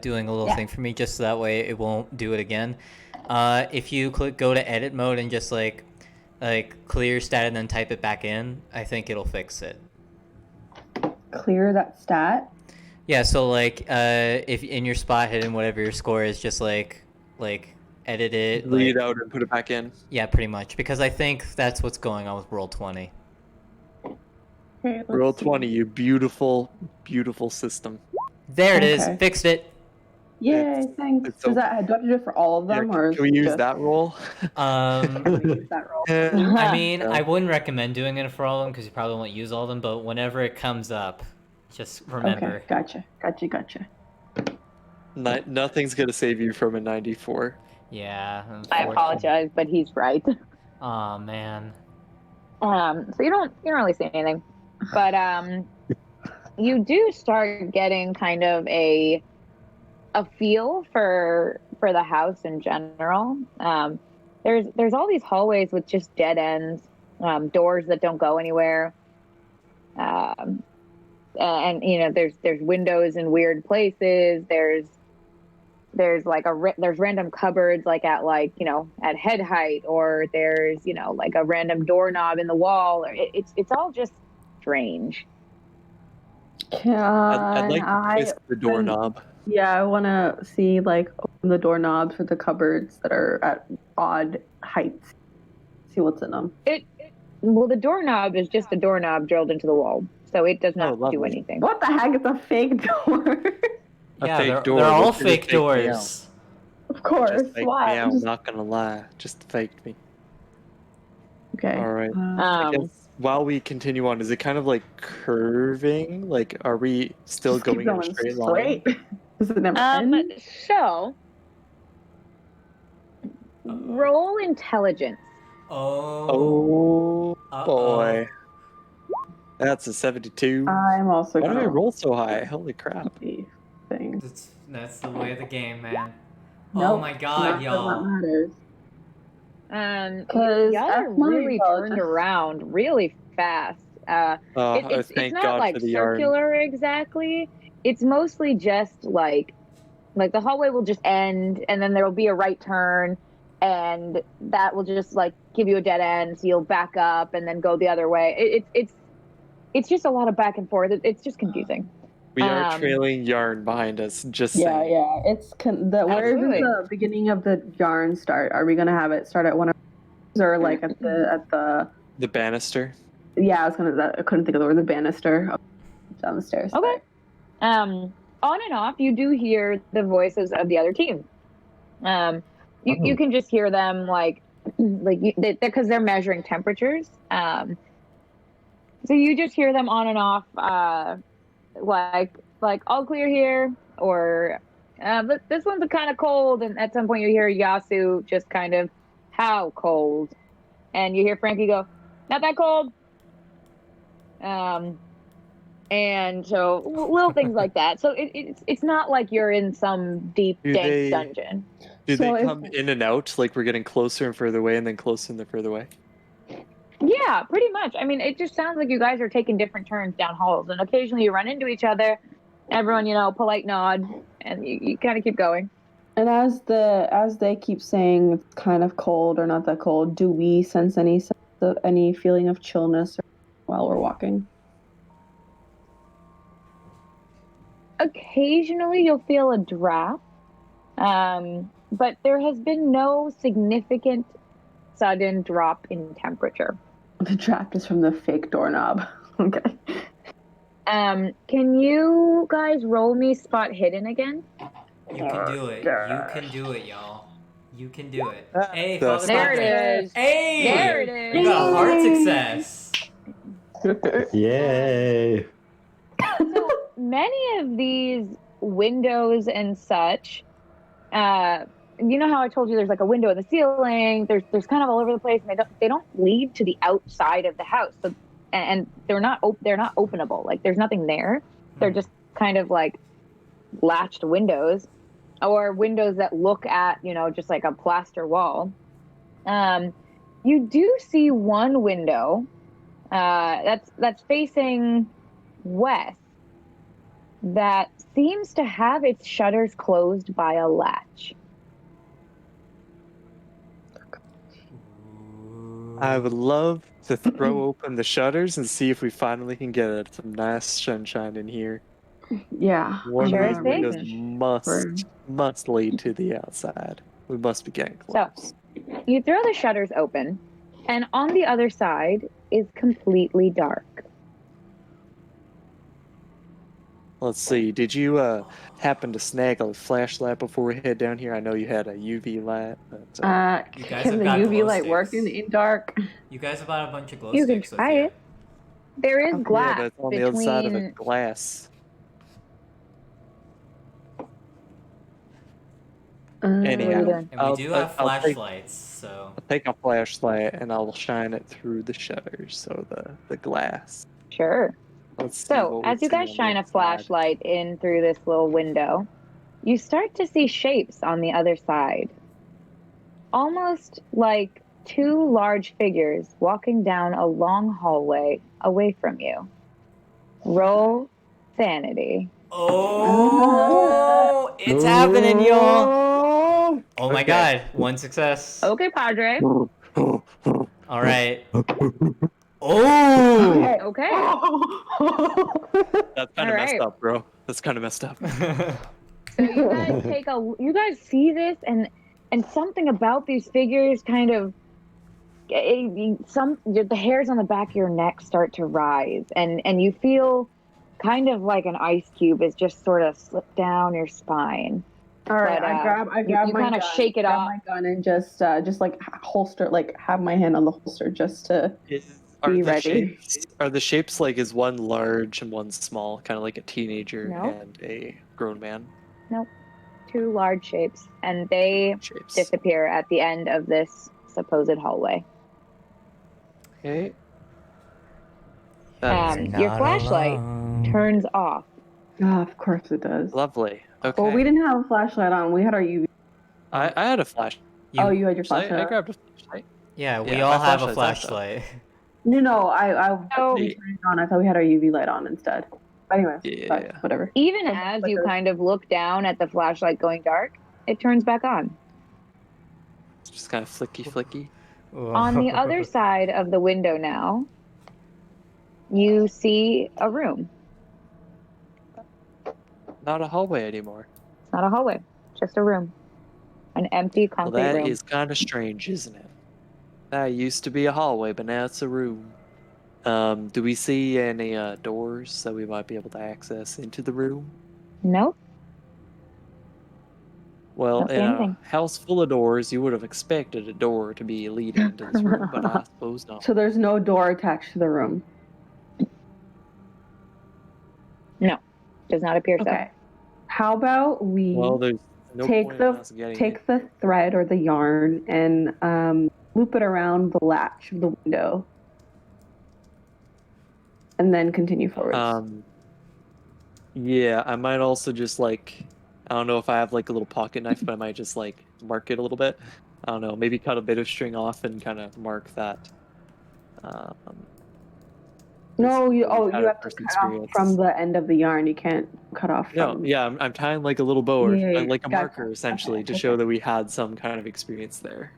doing a little Yeah. thing for me, just so that way it won't do it again. If you go to edit mode and just like clear stat and then type it back in, I think it'll fix it. Clear that stat. Yeah, so like if in your spot hidden, whatever your score is, just like edit it. Delete Like, it out and put it back in. yeah, pretty much, because I think that's what's going on with Roll20. Okay, let's Roll see. 20, you beautiful, beautiful system. There it is. Okay. Fixed it. Yay, thanks. it's so- Do I have to do it for all of Yeah, them, or can we use just that roll? use that roll? I mean, Yeah. I wouldn't recommend doing it for all of them because you probably won't use all of them. But whenever it comes up, just remember. Okay, gotcha. Nothing's gonna save you from a 94. Yeah. I apologize, but he's right. Oh man. So you don't really see anything, but you do start getting kind of a feel for the house in general. There's all these hallways with just dead ends, doors that don't go anywhere, and there's windows in weird places. There's like there's random cupboards like at head height, or there's like a random doorknob in the wall, or it's all just strange. I'd like to twist the doorknob. Yeah, I want to see open the doorknobs for the cupboards that are at odd heights. See what's in them. Well, the doorknob is just a doorknob drilled into the wall, so it does not do lovely. anything. What the heck? It's a fake door. Yeah, fake they're, door they're all with a fake fake doors. Of course. Just fake Why? me, I'm not gonna lie. Just faked me. Okay. All right. I guess while we continue on, is it kind of like curving? Like, are we still Just keep going in a straight line? Does it never end? So roll intelligence. Oh. Oh boy. That's a 72. I'm also Why did I gonna roll so high? Holy crap. the thing. That's the way of the game, man. Oh Nope, my god, not that y'all. matters. 'Cause 'Cause y'all that's are my really turned intelligence. around really fast. It's Thank not God like for the yarn. circular exactly. It's mostly just like the hallway will just end, and then there will be a right turn, and that will just like give you a dead end, so you'll back up and then go the other way. It's just a lot of back and forth. It's just confusing. We are trailing yarn behind us. Just Yeah, saying. yeah. It's where does Absolutely. the beginning of the yarn start? Are we gonna have it start at one of or like at the The banister. Yeah, I couldn't think of the word. The banister down the stairs. Okay. On and off, you do hear the voices of the other team. You can just hear them because they're measuring temperatures. So you just hear them on and off, like all clear here, or this one's kind of cold. And at some point, you hear Yasu just kind of, how cold? And you hear Frankie go, not that cold. And so little things like that. So it's not like you're in some deep, dank dungeon. Do So they come in and out? Like we're getting closer and further away, and then closer and then further away? Yeah, pretty much. I mean, it just sounds like you guys are taking different turns down halls, and occasionally you run into each other. Everyone, polite nod, and you kind of keep going. And as they keep saying it's kind of cold or not that cold, do we sense any feeling of chillness while we're walking? Occasionally you'll feel a draft, but there has been no significant sudden drop in temperature. The draft is from the fake doorknob. Okay. Can you guys roll me spot hidden again? You can do it. You can do it, y'all. You can do it. Hey, the Father There Patrick. it is. Hey! There it is. You got a hard success. Yay! So many of these windows and such, you know how I told you there's like a window in the ceiling, there's kind of all over the place, and they don't lead to the outside of the house. So and they're not openable. Like there's nothing there. They're just kind of like latched windows, or windows that look at, just like a plaster wall. You do see one window that's facing west, that seems to have its shutters closed by a latch. I would love to throw open the shutters and see if we finally can get some nice sunshine in here. Yeah. One Sure of these windows thing. must lead to the outside. We must be getting So, close. you throw the shutters open, and on the other side is completely dark. Let's see. Did you happen to snag a flashlight before we head down here? I know you had a UV light. But, You guys can have the got UV glow light work sticks. in dark? You guys have bought a bunch of glow You can sticks with try you. it. There is Okay. glass yeah, but it's on the other side of a between. glass. What Anyhow, are you doing? And we do have I'll flashlights, so... take a flashlight and I'll shine it through the shutters, so the glass. Sure. Let's see So, what we as you see guys on the shine a outside. flashlight in through this little window, you start to see shapes on the other side. Almost like two large figures walking down a long hallway away from you. Roll sanity. Oh, it's happening, y'all. Oh my Okay. god, one success. Okay, Padre. All right. Oh. Okay. That's kind All of messed right. up, bro. That's kind of messed up. So you guys see this, and something about these figures kind of the hairs on the back of your neck start to rise, and you feel kind of like an ice cube is just sort of slipped down your spine. All right, But, I grab you my kind of gun, shake it grab off. my gun and just like holster, like have my hand on the holster just to Are be the ready. shapes like is one large and one small, kind of like a teenager No. and a grown man? Two large shapes, and they Shapes. disappear at the end of this supposed hallway. Okay. Your flashlight turns off. Oh, of course it does. Lovely. Okay. Well, we didn't have a flashlight on. We had our UV. I had a flash. Oh, you had your So flashlight. I on. grabbed a flashlight. Yeah, we Yeah, all my have a flashlight's out, though. flashlight. No, I Oh. we turned it on. I thought we had our UV light on instead. But anyways, Yeah. whatever. Even as you kind of look down at the flashlight going dark, it turns back on. It's just kind of flicky. On the other side of the window now, you see a room. Not a hallway anymore. It's not a hallway, just a room. An empty Well, concrete that room. is kind of strange, isn't it? That used to be a hallway, but now it's a room. Do we see any doors that we might be able to access into the room? Nope. Well, Don't see in anything. a house full of doors, you would have expected a door to be leading into this room, but I suppose not. So there's no door attached to the room. Does not appear so. Okay. How about we Well, there's no take point in us getting the thread or the yarn and loop it around the latch of the window, and then continue forward. Yeah, I might also just like, I don't know if I have like a little pocket knife, but I might just like mark it a little bit. I don't know, maybe cut a bit of string off and kind of mark that. No, you we've had you a have to first cut off experience. from the end of the yarn. You can't cut off No, from. yeah, I'm tying like a little bow or Yeah, like a gotcha. marker essentially Okay, to show that we had some kind of experience there.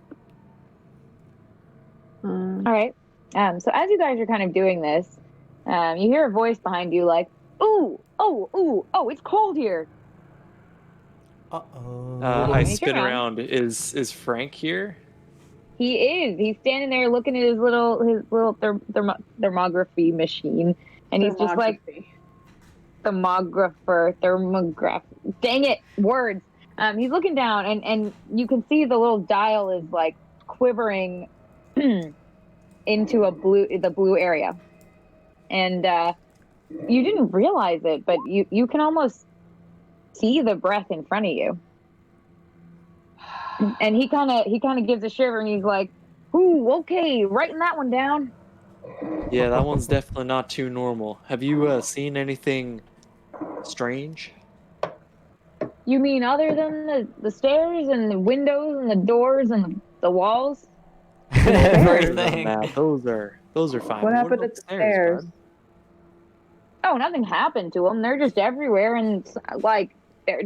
All right. So as you guys are kind of doing this, you hear a voice behind you like, "Ooh, oh, it's cold here." Uh-oh. I Make it spin around. around. Is Frank here? He is. He's standing there looking at his little thermography machine, and he's just like thermograph. Dang it, words. He's looking down, and you can see the little dial is like quivering into the blue area, and you didn't realize it, but you can almost see the breath in front of you. And he kind of gives a shiver, and he's like, "Ooh, okay, writing that one down." Yeah, that one's definitely not too normal. Have you seen anything strange? You mean other than the stairs and the windows and the doors and the walls? Other than Everything. that, those are fine. What But happened about at the stairs? bud? Oh, nothing happened to them. They're just everywhere, and like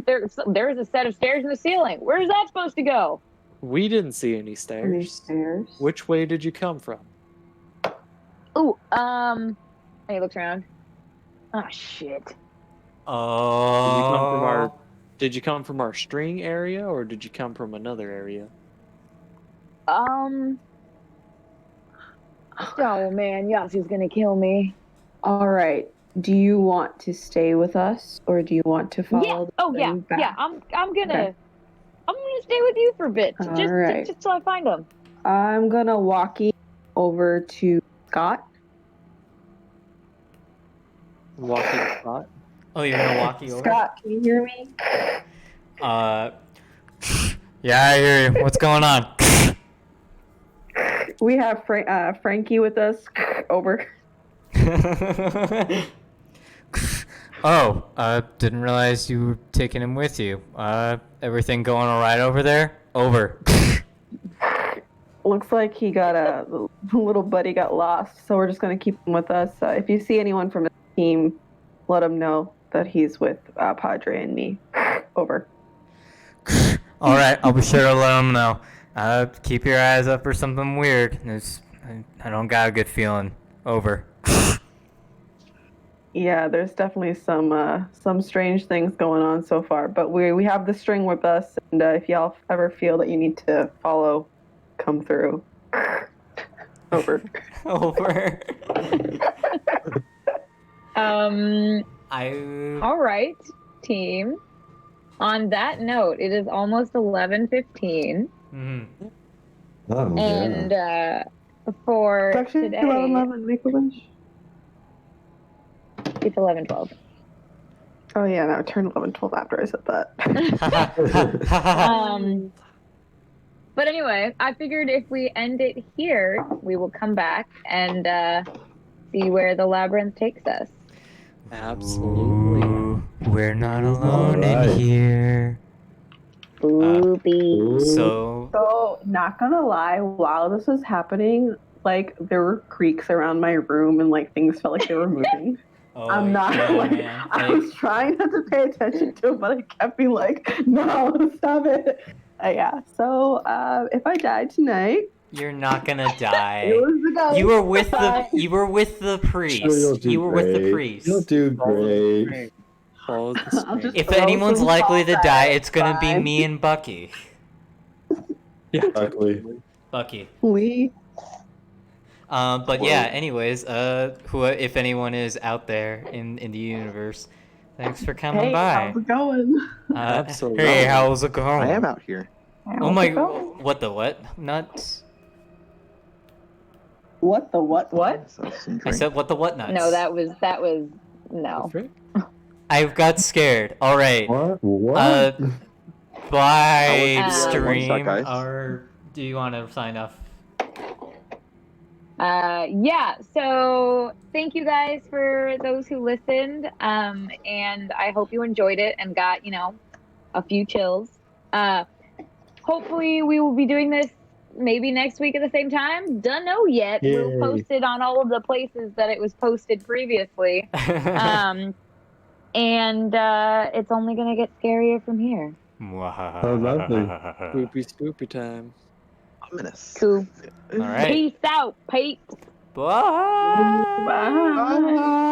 there's a set of stairs in the ceiling. Where's that supposed to go? We didn't see any Any stairs. stairs? Which way did you come from? Ooh, and he looks around. Oh shit. Oh. Did you come from our string area, or did you come from another area? Oh man, Yassi's gonna kill me. All right. Do you want to stay with us, or do you want to follow? Yeah. the Oh yeah. thing back? Yeah. I'm gonna Okay. I'm gonna stay with you for a bit, All just right. just till I find them. I'm gonna walk over to Scott. Walking spot. Oh, you're gonna walk you over? Scott, can you hear me? Yeah, I hear you. What's going on? We have Frankie with us. Over. Oh, didn't realize you were taking him with you. Everything going alright over there? Over. Looks like he got the little buddy got lost, so we're just gonna keep him with us. If you see anyone from his team, let him know that he's with Padre and me. Over. Alright, I'll be sure to let him know. Keep your eyes up for something weird. I don't got a good feeling. Over. Yeah, there's definitely some strange things going on so far, but we have the string with us, and if y'all ever feel that you need to follow, come through. Over. Over. All right, team. On that note, it is almost 11:15, Mm-hmm. Oh, and yeah. for It's actually today, 11:11. Make a wish. it's 11:12. Oh yeah, no, turn 11:12 after I said that. But anyway, I figured if we end it here, we will come back and see where the labyrinth takes us. Absolutely. Ooh, we're not alone Alright. in here. Boopy. So, not gonna lie, while this was happening, like there were creaks around my room and like things felt like they were moving. Oh, I'm not yeah, like man. I was trying not to pay attention to it, but I kept being like, no, stop it. Yeah. So if I die tonight, You're not gonna die. it was the ghost. You were with the Bye. priest. Sure, you'll do You were with the great. priest. You'll do great. Follow the I'll string. just If throw anyone's some likely to salt die, at it. it's gonna be Fine. me and Bucky. Yeah, Exactly. Bucky. But yeah. Anyways, if anyone is out there in the universe, thanks for coming Hey, by. how's it going? Absolutely. Hey, how's it going? I am out here. Oh my! What the what? Nuts. What the what? So some I drink. said what the what nuts. No, that was no. That's right. I got scared. All right. What? Bye, one stream. shot, guys. Or do you want to sign off? Yeah, so thank you guys for those who listened. And I hope you enjoyed it and got, a few chills. Hopefully we will be doing this maybe next week at the same time. Don't know yet. Yay. We'll post it on all of the places that it was posted previously. And it's only gonna get scarier from here. Oh, lovely. Spoopy time. Ominous. Cool. All right. Peace out, Pete. Bye. Bye.